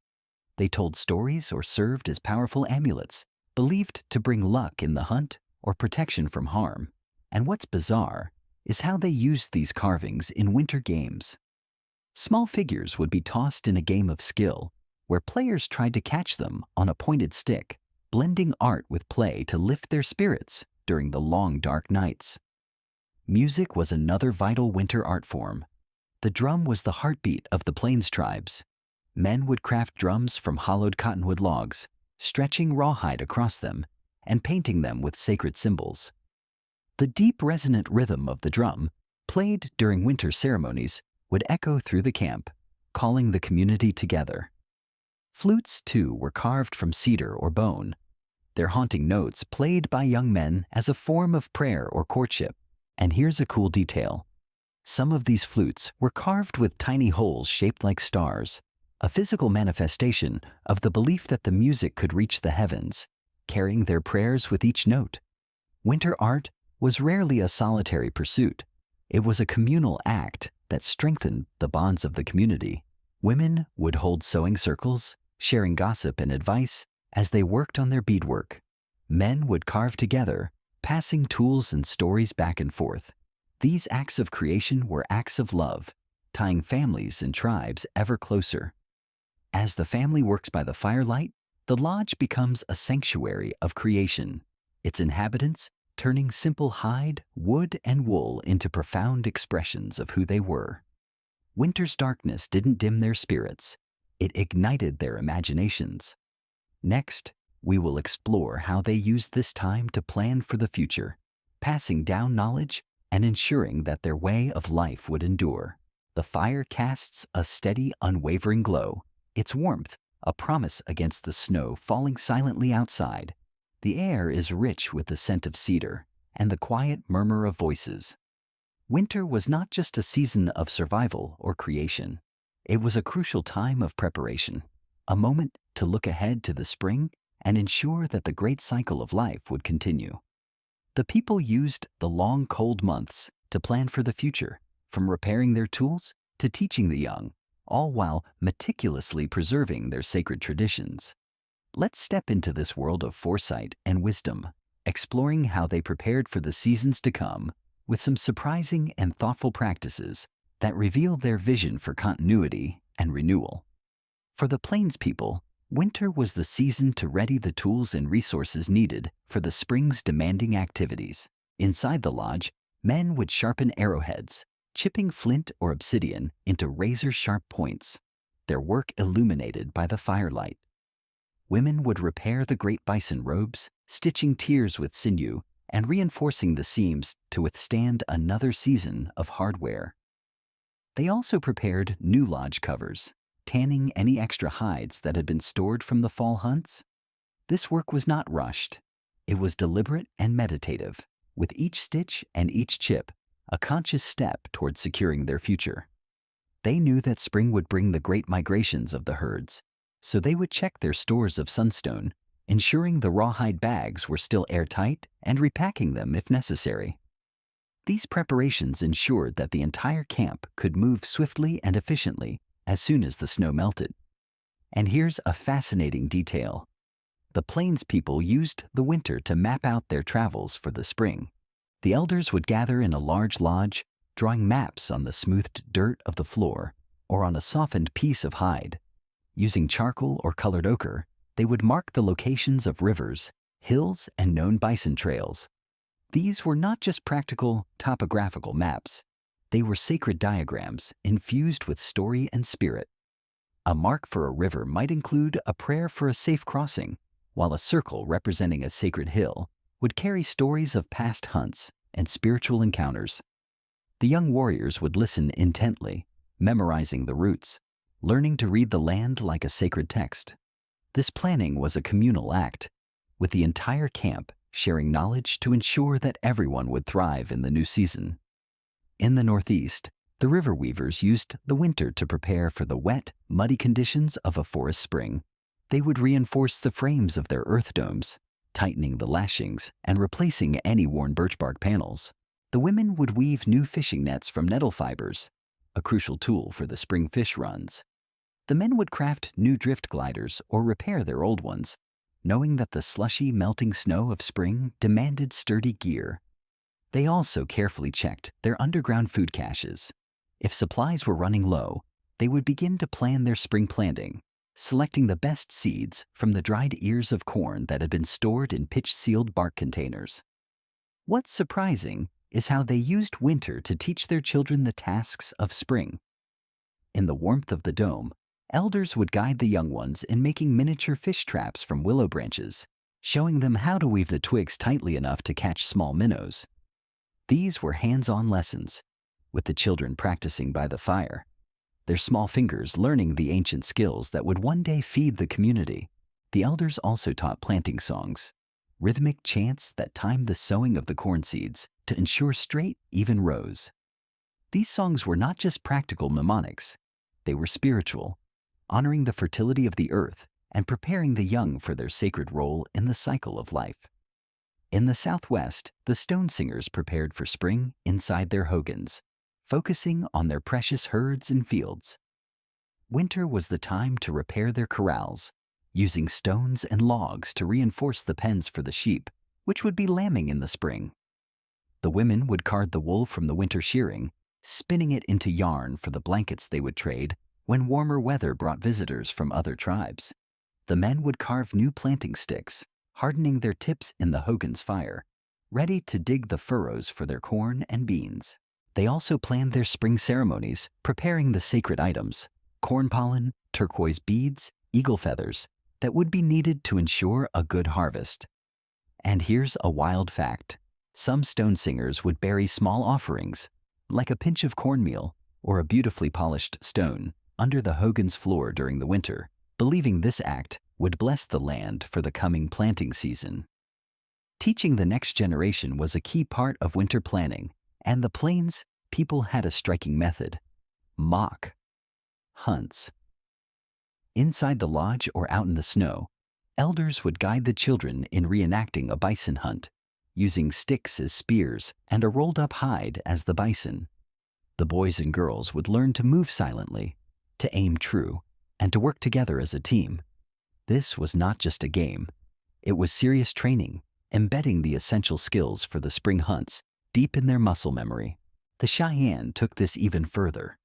They told stories or served as powerful amulets, believed to bring luck in the hunt or protection from harm. And what's bizarre is how they used these carvings in winter games. Small figures would be tossed in a game of skill, where players tried to catch them on a pointed stick, blending art with play to lift their spirits during the long dark nights. Music was another vital winter art form. The drum was the heartbeat of the Plains tribes. Men would craft drums from hollowed cottonwood logs, stretching rawhide across them and painting them with sacred symbols. The deep resonant rhythm of the drum, played during winter ceremonies, would echo through the camp, calling the community together. Flutes, too, were carved from cedar or bone, their haunting notes played by young men as a form of prayer or courtship. And here's a cool detail. Some of these flutes were carved with tiny holes shaped like stars, a physical manifestation of the belief that the music could reach the heavens, carrying their prayers with each note. Winter art was rarely a solitary pursuit. It was a communal act that strengthened the bonds of the community. Women would hold sewing circles, sharing gossip and advice as they worked on their beadwork. Men would carve together, passing tools and stories back and forth. These acts of creation were acts of love, tying families and tribes ever closer. As the family works by the firelight, the lodge becomes a sanctuary of creation, its inhabitants turning simple hide, wood, and wool into profound expressions of who they were. Winter's darkness didn't dim their spirits, it ignited their imaginations. Next, we will explore how they used this time to plan for the future, passing down knowledge and ensuring that their way of life would endure. The fire casts a steady, unwavering glow, its warmth a promise against the snow falling silently outside. The air is rich with the scent of cedar and the quiet murmur of voices. Winter was not just a season of survival or creation. It was a crucial time of preparation, a moment to look ahead to the spring and ensure that the great cycle of life would continue. The people used the long, cold months to plan for the future, from repairing their tools to teaching the young, all while meticulously preserving their sacred traditions. Let's step into this world of foresight and wisdom, exploring how they prepared for the seasons to come with some surprising and thoughtful practices that reveal their vision for continuity and renewal. For the Plains people, winter was the season to ready the tools and resources needed for the spring's demanding activities. Inside the lodge, men would sharpen arrowheads, chipping flint or obsidian into razor-sharp points, their work illuminated by the firelight. Women would repair the great bison robes, stitching tiers with sinew and reinforcing the seams to withstand another season of hard wear. They also prepared new lodge covers, tanning any extra hides that had been stored from the fall hunts. This work was not rushed. It was deliberate and meditative, with each stitch and each chip a conscious step toward securing their future. They knew that spring would bring the great migrations of the herds, so they would check their stores of sunstone, ensuring the rawhide bags were still airtight and repacking them if necessary. These preparations ensured that the entire camp could move swiftly and efficiently as soon as the snow melted. And here's a fascinating detail. The Plains people used the winter to map out their travels for the spring. The elders would gather in a large lodge, drawing maps on the smoothed dirt of the floor or on a softened piece of hide. Using charcoal or colored ochre, they would mark the locations of rivers, hills, and known bison trails. These were not just practical topographical maps. They were sacred diagrams infused with story and spirit. A mark for a river might include a prayer for a safe crossing, while a circle representing a sacred hill would carry stories of past hunts and spiritual encounters. The young warriors would listen intently, memorizing the routes, learning to read the land like a sacred text. This planning was a communal act, with the entire camp sharing knowledge to ensure that everyone would thrive in the new season. In the Northeast, the river weavers used the winter to prepare for the wet, muddy conditions of a forest spring. They would reinforce the frames of their earth domes, tightening the lashings and replacing any worn birch bark panels. The women would weave new fishing nets from nettle fibers, a crucial tool for the spring fish runs. The men would craft new drift gliders or repair their old ones, knowing that the slushy, melting snow of spring demanded sturdy gear. They also carefully checked their underground food caches. If supplies were running low, they would begin to plan their spring planting, selecting the best seeds from the dried ears of corn that had been stored in pitch-sealed bark containers. What's surprising is how they used winter to teach their children the tasks of spring. In the warmth of the dome, elders would guide the young ones in making miniature fish traps from willow branches, showing them how to weave the twigs tightly enough to catch small minnows. These were hands-on lessons, with the children practicing by the fire, their small fingers learning the ancient skills that would one day feed the community. The elders also taught planting songs, rhythmic chants that timed the sowing of the corn seeds to ensure straight, even rows. These songs were not just practical mnemonics, they were spiritual, honoring the fertility of the earth and preparing the young for their sacred role in the cycle of life. In the Southwest, the stone singers prepared for spring inside their hogans, focusing on their precious herds and fields. Winter was the time to repair their corrals, using stones and logs to reinforce the pens for the sheep, which would be lambing in the spring. The women would card the wool from the winter shearing, spinning it into yarn for the blankets they would trade when warmer weather brought visitors from other tribes. The men would carve new planting sticks, hardening their tips in the hogan's fire, ready to dig the furrows for their corn and beans. They also planned their spring ceremonies, preparing the sacred items, corn pollen, turquoise beads, eagle feathers, that would be needed to ensure a good harvest. And here's a wild fact. Some stone singers would bury small offerings, like a pinch of cornmeal or a beautifully polished stone, under the hogan's floor during the winter, believing this act would bless the land for the coming planting season. Teaching the next generation was a key part of winter planning, and the plains people had a striking method: mock hunts. Inside the lodge or out in the snow, elders would guide the children in reenacting a bison hunt, using sticks as spears and a rolled-up hide as the bison. The boys and girls would learn to move silently, to aim true, and to work together as a team. This was not just a game. It was serious training, embedding the essential skills for the spring hunts deep in their muscle memory. The Cheyenne took this even further,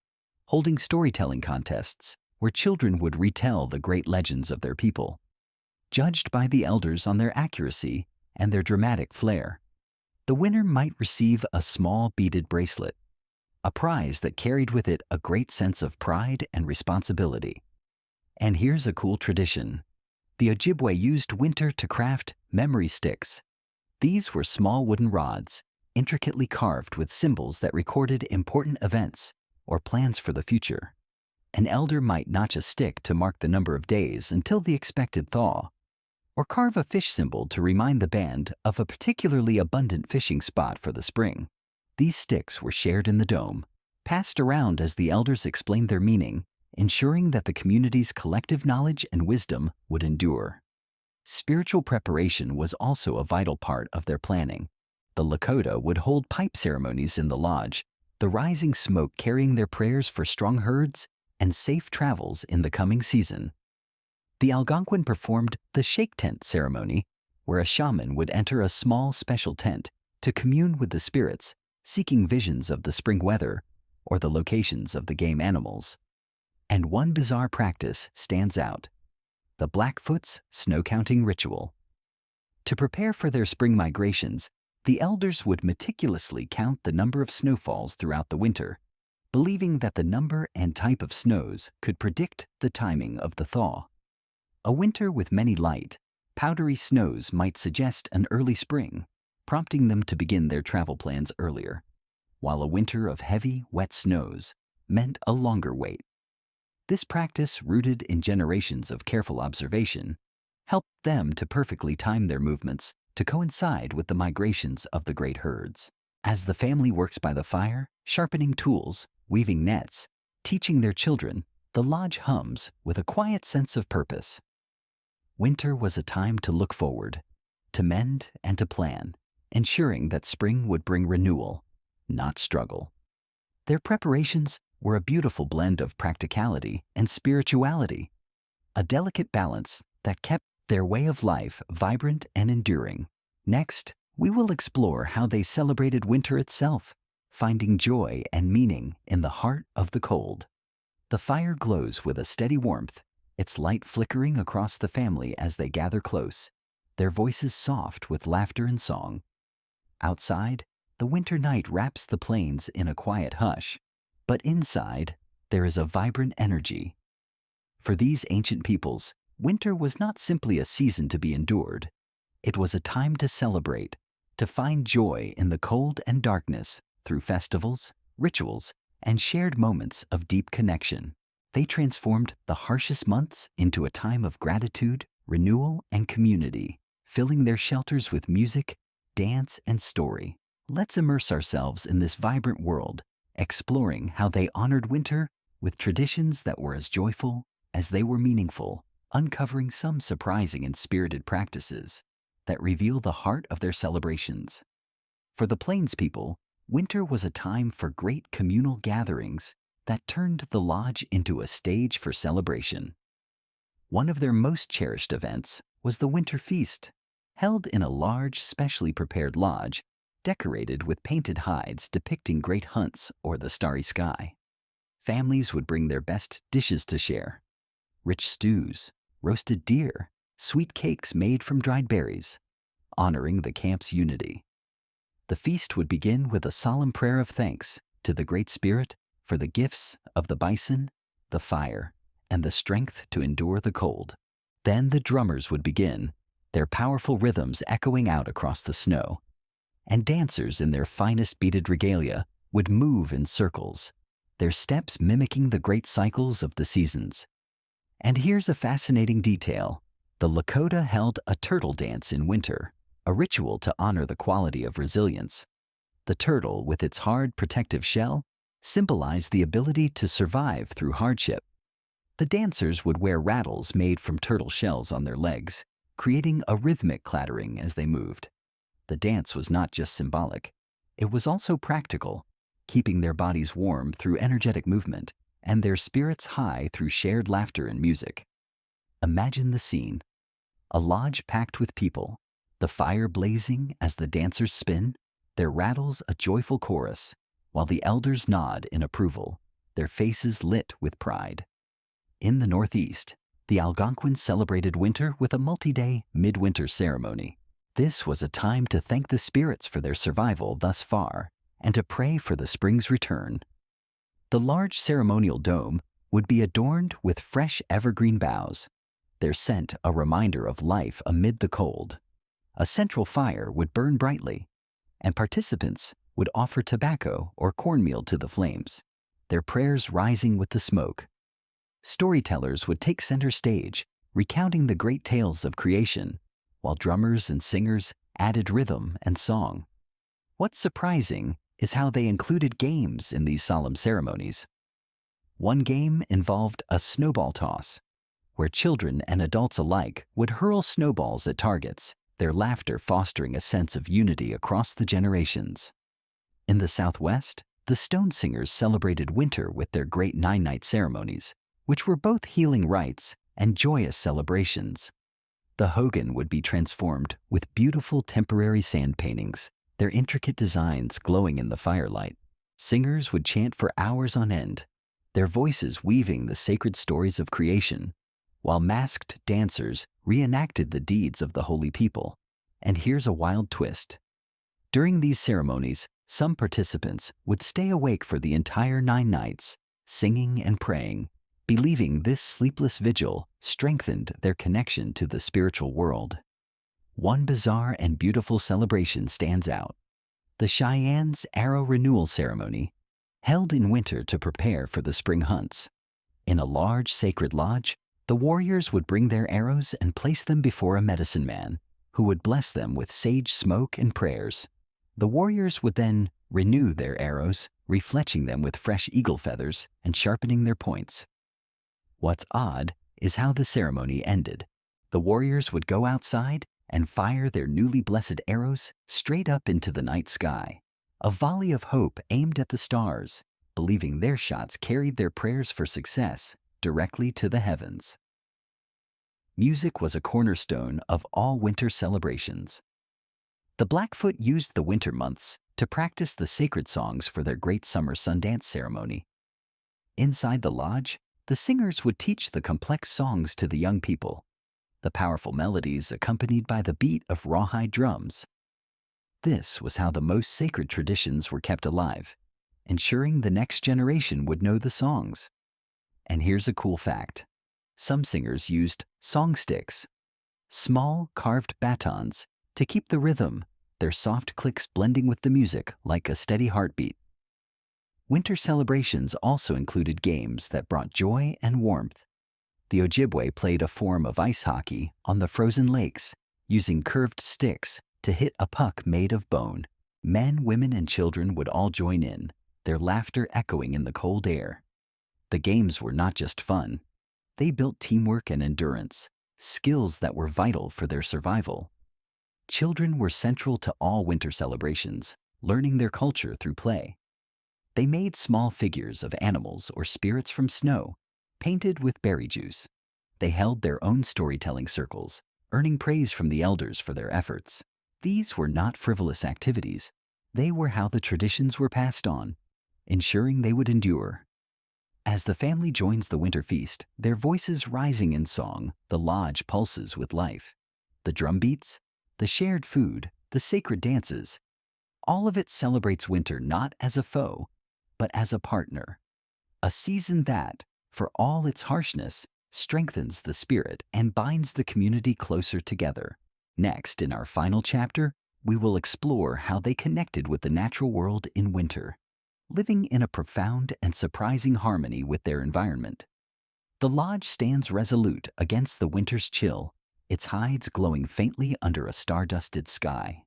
holding storytelling contests where children would retell the great legends of their people, judged by the elders on their accuracy and their dramatic flair. The winner might receive a small beaded bracelet, a prize that carried with it a great sense of pride and responsibility. And here's a cool tradition. The Ojibwe used winter to craft memory sticks. These were small wooden rods, intricately carved with symbols that recorded important events or plans for the future. An elder might notch a stick to mark the number of days until the expected thaw, or carve a fish symbol to remind the band of a particularly abundant fishing spot for the spring. These sticks were shared in the dome, passed around as the elders explained their meaning, ensuring that the community's collective knowledge and wisdom would endure. Spiritual preparation was also a vital part of their planning. The Lakota would hold pipe ceremonies in the lodge, the rising smoke carrying their prayers for strong herds and safe travels in the coming season. The Algonquin performed the shake tent ceremony, where a shaman would enter a small special tent to commune with the spirits, seeking visions of the spring weather or the locations of the game animals. And one bizarre practice stands out: the Blackfoot's snow counting ritual. To prepare for their spring migrations, the elders would meticulously count the number of snowfalls throughout the winter, believing that the number and type of snows could predict the timing of the thaw. A winter with many light, powdery snows might suggest an early spring, prompting them to begin their travel plans earlier, while a winter of heavy, wet snows meant a longer wait. This practice, rooted in generations of careful observation, helped them to perfectly time their movements to coincide with the migrations of the great herds. As the family works by the fire, sharpening tools, weaving nets, teaching their children, the lodge hums with a quiet sense of purpose. Winter was a time to look forward, to mend and to plan, ensuring that spring would bring renewal, not struggle. Their preparations were a beautiful blend of practicality and spirituality, a delicate balance that kept their way of life vibrant and enduring. Next, we will explore how they celebrated winter itself, finding joy and meaning in the heart of the cold. The fire glows with a steady warmth, its light flickering across the family as they gather close, their voices soft with laughter and song. Outside, the winter night wraps the plains in a quiet hush, but inside, there is a vibrant energy. For these ancient peoples, winter was not simply a season to be endured. It was a time to celebrate, to find joy in the cold and darkness through festivals, rituals, and shared moments of deep connection. They transformed the harshest months into a time of gratitude, renewal, and community, filling their shelters with music, dance, and story. Let's immerse ourselves in this vibrant world, exploring how they honored winter with traditions that were as joyful as they were meaningful, uncovering some surprising and spirited practices that reveal the heart of their celebrations. For the Plains people, winter was a time for great communal gatherings that turned the lodge into a stage for celebration. One of their most cherished events was the winter feast, held in a large, specially prepared lodge decorated with painted hides depicting great hunts or the starry sky. Families would bring their best dishes to share: rich stews, roasted deer, sweet cakes made from dried berries, honoring the camp's unity. The feast would begin with a solemn prayer of thanks to the Great Spirit for the gifts of the bison, the fire, and the strength to endure the cold. Then the drummers would begin, their powerful rhythms echoing out across the snow, and dancers in their finest beaded regalia would move in circles, their steps mimicking the great cycles of the seasons. And here's a fascinating detail. The Lakota held a turtle dance in winter, a ritual to honor the quality of resilience. The turtle, with its hard protective shell, symbolized the ability to survive through hardship. The dancers would wear rattles made from turtle shells on their legs, creating a rhythmic clattering as they moved. The dance was not just symbolic, it was also practical, keeping their bodies warm through energetic movement and their spirits high through shared laughter and music. Imagine the scene: a lodge packed with people, the fire blazing as the dancers spin, their rattles a joyful chorus, while the elders nod in approval, their faces lit with pride. In the Northeast, the Algonquins celebrated winter with a multi-day midwinter ceremony. This was a time to thank the spirits for their survival thus far and to pray for the spring's return. The large ceremonial dome would be adorned with fresh evergreen boughs, their scent a reminder of life amid the cold. A central fire would burn brightly, and participants would offer tobacco or cornmeal to the flames, their prayers rising with the smoke. Storytellers would take center stage, recounting the great tales of creation, while drummers and singers added rhythm and song. What's surprising is how they included games in these solemn ceremonies. One game involved a snowball toss, where children and adults alike would hurl snowballs at targets, their laughter fostering a sense of unity across the generations. In the Southwest, the Stone Singers celebrated winter with their great nine-night ceremonies, which were both healing rites and joyous celebrations. The hogan would be transformed with beautiful temporary sand paintings, their intricate designs glowing in the firelight. Singers would chant for hours on end, their voices weaving the sacred stories of creation, while masked dancers reenacted the deeds of the holy people. And here's a wild twist. During these ceremonies, some participants would stay awake for the entire 9 nights, singing and praying, believing this sleepless vigil strengthened their connection to the spiritual world. One bizarre and beautiful celebration stands out: the Cheyennes' Arrow Renewal Ceremony, held in winter to prepare for the spring hunts. In a large sacred lodge, the warriors would bring their arrows and place them before a medicine man, who would bless them with sage smoke and prayers. The warriors would then renew their arrows, refletching them with fresh eagle feathers and sharpening their points. What's odd is how the ceremony ended. The warriors would go outside and fire their newly blessed arrows straight up into the night sky, a volley of hope aimed at the stars, believing their shots carried their prayers for success directly to the heavens. Music was a cornerstone of all winter celebrations. The Blackfoot used the winter months to practice the sacred songs for their great summer Sundance ceremony. Inside the lodge, the singers would teach the complex songs to the young people, the powerful melodies accompanied by the beat of rawhide drums. This was how the most sacred traditions were kept alive, ensuring the next generation would know the songs. And here's a cool fact. Some singers used song sticks, small carved batons, to keep the rhythm, their soft clicks blending with the music like a steady heartbeat. Winter celebrations also included games that brought joy and warmth. The Ojibwe played a form of ice hockey on the frozen lakes, using curved sticks to hit a puck made of bone. Men, women, and children would all join in, their laughter echoing in the cold air. The games were not just fun. They built teamwork and endurance, skills that were vital for their survival. Children were central to all winter celebrations, learning their culture through play. They made small figures of animals or spirits from snow, painted with berry juice. They held their own storytelling circles, earning praise from the elders for their efforts. These were not frivolous activities. They were how the traditions were passed on, ensuring they would endure. As the family joins the winter feast, their voices rising in song, the lodge pulses with life. The drum beats, the shared food, the sacred dances, all of it celebrates winter not as a foe, but as a partner. A season that, for all its harshness, strengthens the spirit and binds the community closer together. Next, in our final chapter, we will explore how they connected with the natural world in winter, living in a profound and surprising harmony with their environment. The lodge stands resolute against the winter's chill, its hides glowing faintly under a star-dusted sky.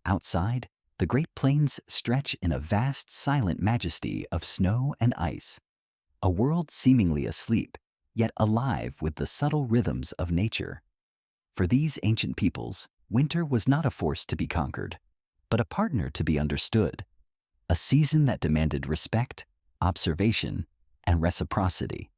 Outside, the Great Plains stretch in a vast, silent majesty of snow and ice, a world seemingly asleep, yet alive with the subtle rhythms of nature. For these ancient peoples, winter was not a force to be conquered, but a partner to be understood, a season that demanded respect, observation, and reciprocity.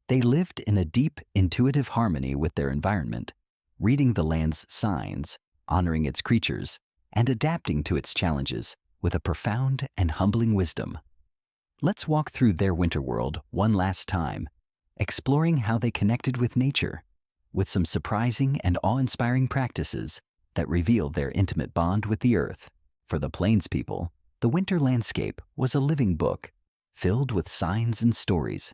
They lived in a deep, intuitive harmony with their environment, reading the land's signs, honoring its creatures, and adapting to its challenges with a profound and humbling wisdom. Let's walk through their winter world one last time, exploring how they connected with nature, with some surprising and awe-inspiring practices that reveal their intimate bond with the earth. For the Plains people, the winter landscape was a living book, filled with signs and stories.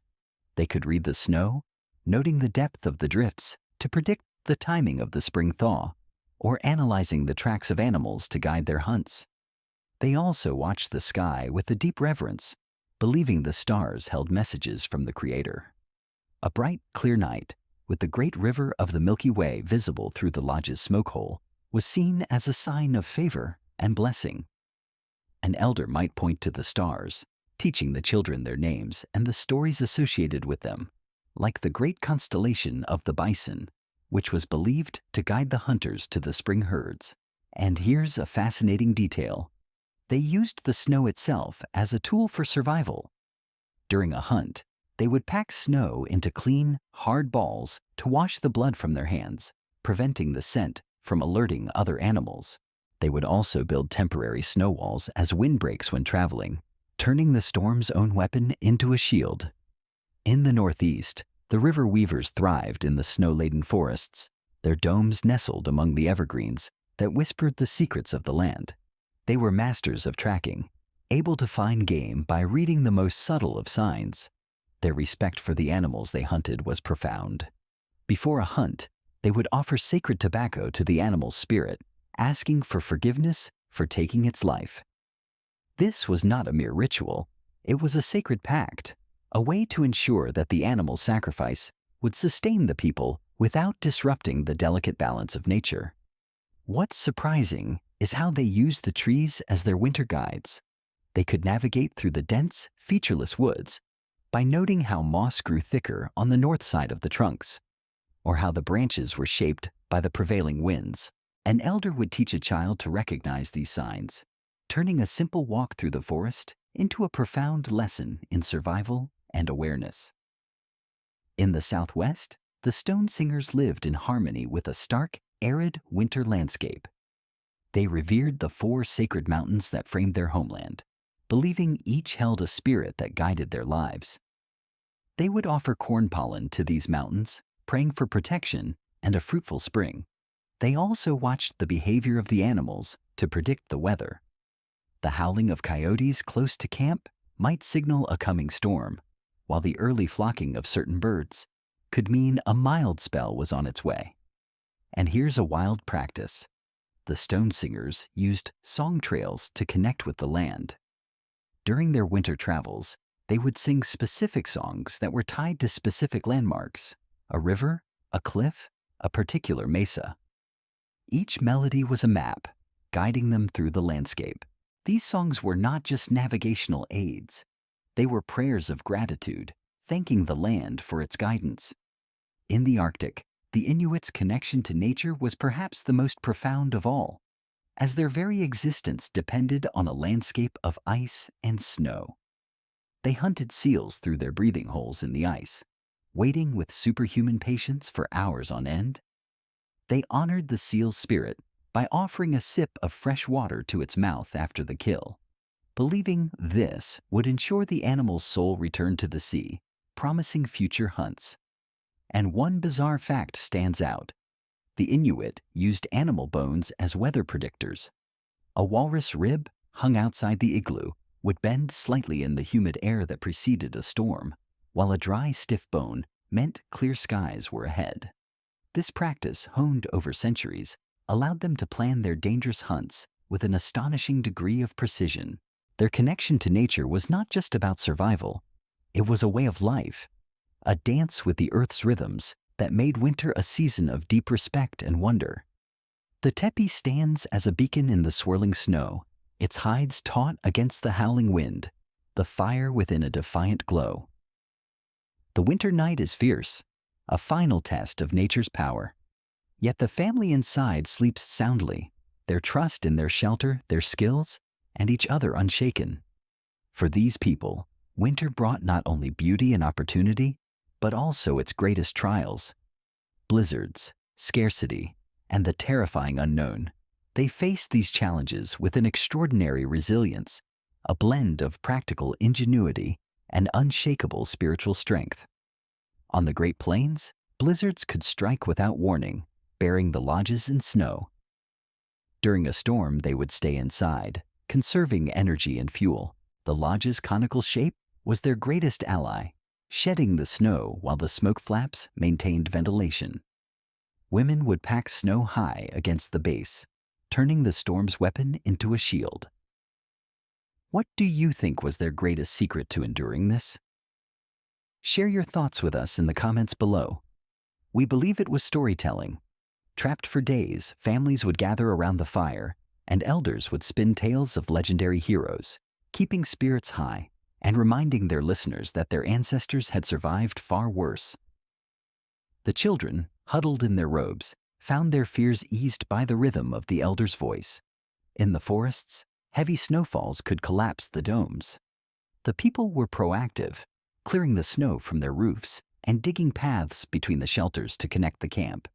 They could read the snow, noting the depth of the drifts to predict the timing of the spring thaw, or analyzing the tracks of animals to guide their hunts. They also watched the sky with a deep reverence, believing the stars held messages from the Creator. A bright, clear night, with the great river of the Milky Way visible through the lodge's smoke hole, was seen as a sign of favor and blessing. An elder might point to the stars, teaching the children their names and the stories associated with them, like the great constellation of the bison, which was believed to guide the hunters to the spring herds. And here's a fascinating detail. They used the snow itself as a tool for survival. During a hunt, they would pack snow into clean, hard balls to wash the blood from their hands, preventing the scent from alerting other animals. They would also build temporary snow walls as windbreaks when traveling, turning the storm's own weapon into a shield. In the Northeast, the river weavers thrived in the snow-laden forests, their domes nestled among the evergreens that whispered the secrets of the land. They were masters of tracking, able to find game by reading the most subtle of signs. Their respect for the animals they hunted was profound. Before a hunt, they would offer sacred tobacco to the animal's spirit, asking for forgiveness for taking its life. This was not a mere ritual, it was a sacred pact, a way to ensure that the animal sacrifice would sustain the people without disrupting the delicate balance of nature. What's surprising is how they used the trees as their winter guides. They could navigate through the dense, featureless woods by noting how moss grew thicker on the north side of the trunks, or how the branches were shaped by the prevailing winds. An elder would teach a child to recognize these signs, turning a simple walk through the forest into a profound lesson in survival and awareness. In the Southwest, the stone singers lived in harmony with a stark, arid winter landscape. They revered the 4 sacred mountains that framed their homeland, believing each held a spirit that guided their lives. They would offer corn pollen to these mountains, praying for protection and a fruitful spring. They also watched the behavior of the animals to predict the weather. The howling of coyotes close to camp might signal a coming storm, while the early flocking of certain birds could mean a mild spell was on its way. And here's a wild practice. The stone singers used song trails to connect with the land. During their winter travels, they would sing specific songs that were tied to specific landmarks, a river, a cliff, a particular mesa. Each melody was a map, guiding them through the landscape. These songs were not just navigational aids. They were prayers of gratitude, thanking the land for its guidance. In the Arctic, the Inuits' connection to nature was perhaps the most profound of all, as their very existence depended on a landscape of ice and snow. They hunted seals through their breathing holes in the ice, waiting with superhuman patience for hours on end. They honored the seal's spirit by offering a sip of fresh water to its mouth after the kill, believing this would ensure the animal's soul returned to the sea, promising future hunts. And one bizarre fact stands out. The Inuit used animal bones as weather predictors. A walrus rib hung outside the igloo would bend slightly in the humid air that preceded a storm, while a dry, stiff bone meant clear skies were ahead. This practice, honed over centuries, allowed them to plan their dangerous hunts with an astonishing degree of precision. Their connection to nature was not just about survival. It was a way of life, a dance with the earth's rhythms that made winter a season of deep respect and wonder. The teepee stands as a beacon in the swirling snow, its hides taut against the howling wind, the fire within a defiant glow. The winter night is fierce, a final test of nature's power. Yet the family inside sleeps soundly, their trust in their shelter, their skills, and each other unshaken. For these people, winter brought not only beauty and opportunity, but also its greatest trials. Blizzards, scarcity, and the terrifying unknown. They faced these challenges with an extraordinary resilience, a blend of practical ingenuity and unshakable spiritual strength. On the Great Plains, blizzards could strike without warning, burying the lodges in snow. During a storm, they would stay inside, conserving energy and fuel. The lodge's conical shape was their greatest ally, shedding the snow while the smoke flaps maintained ventilation. Women would pack snow high against the base, turning the storm's weapon into a shield. What do you think was their greatest secret to enduring this? Share your thoughts with us in the comments below. We believe it was storytelling. Trapped for days, families would gather around the fire, and elders would spin tales of legendary heroes, keeping spirits high and reminding their listeners that their ancestors had survived far worse. The children, huddled in their robes, found their fears eased by the rhythm of the elder's voice. In the forests, heavy snowfalls could collapse the domes. The people were proactive, clearing the snow from their roofs and digging paths between the shelters to connect the camp.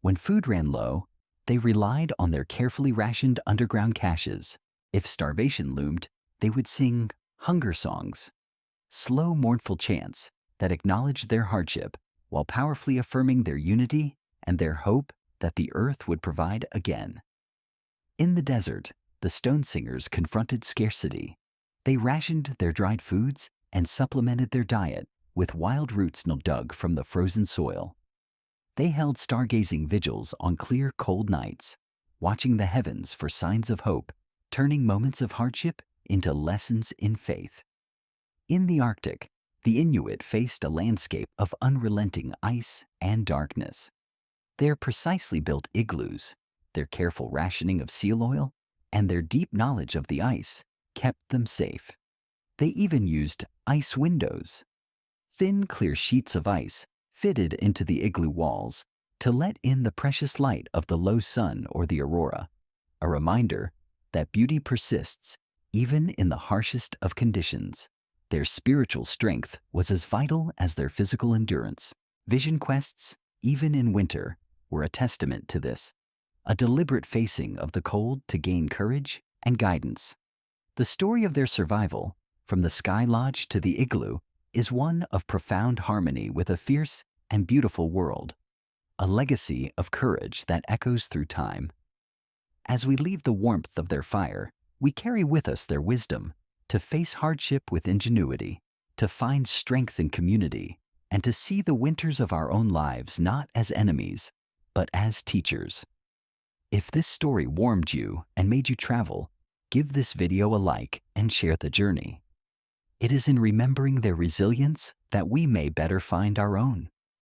When food ran low, they relied on their carefully rationed underground caches. If starvation loomed, they would sing hunger songs, slow, mournful chants that acknowledged their hardship while powerfully affirming their unity and their hope that the earth would provide again. In the desert, the stone singers confronted scarcity. They rationed their dried foods and supplemented their diet with wild roots dug from the frozen soil. They held stargazing vigils on clear, cold nights, watching the heavens for signs of hope, turning moments of hardship into lessons in faith. In the Arctic, the Inuit faced a landscape of unrelenting ice and darkness. Their precisely built igloos, their careful rationing of seal oil, and their deep knowledge of the ice kept them safe. They even used ice windows, thin, clear sheets of ice fitted into the igloo walls to let in the precious light of the low sun or the aurora, a reminder that beauty persists even in the harshest of conditions. Their spiritual strength was as vital as their physical endurance. Vision quests, even in winter, were a testament to this, a deliberate facing of the cold to gain courage and guidance. The story of their survival, from the sky lodge to the igloo, is one of profound harmony with a fierce and beautiful world, a legacy of courage that echoes through time. As we leave the warmth of their fire, we carry with us their wisdom to face hardship with ingenuity, to find strength in community, and to see the winters of our own lives not as enemies, but as teachers. If this story warmed you and made you travel, give this video a like and share the journey. It is in remembering their resilience that we may better find our own.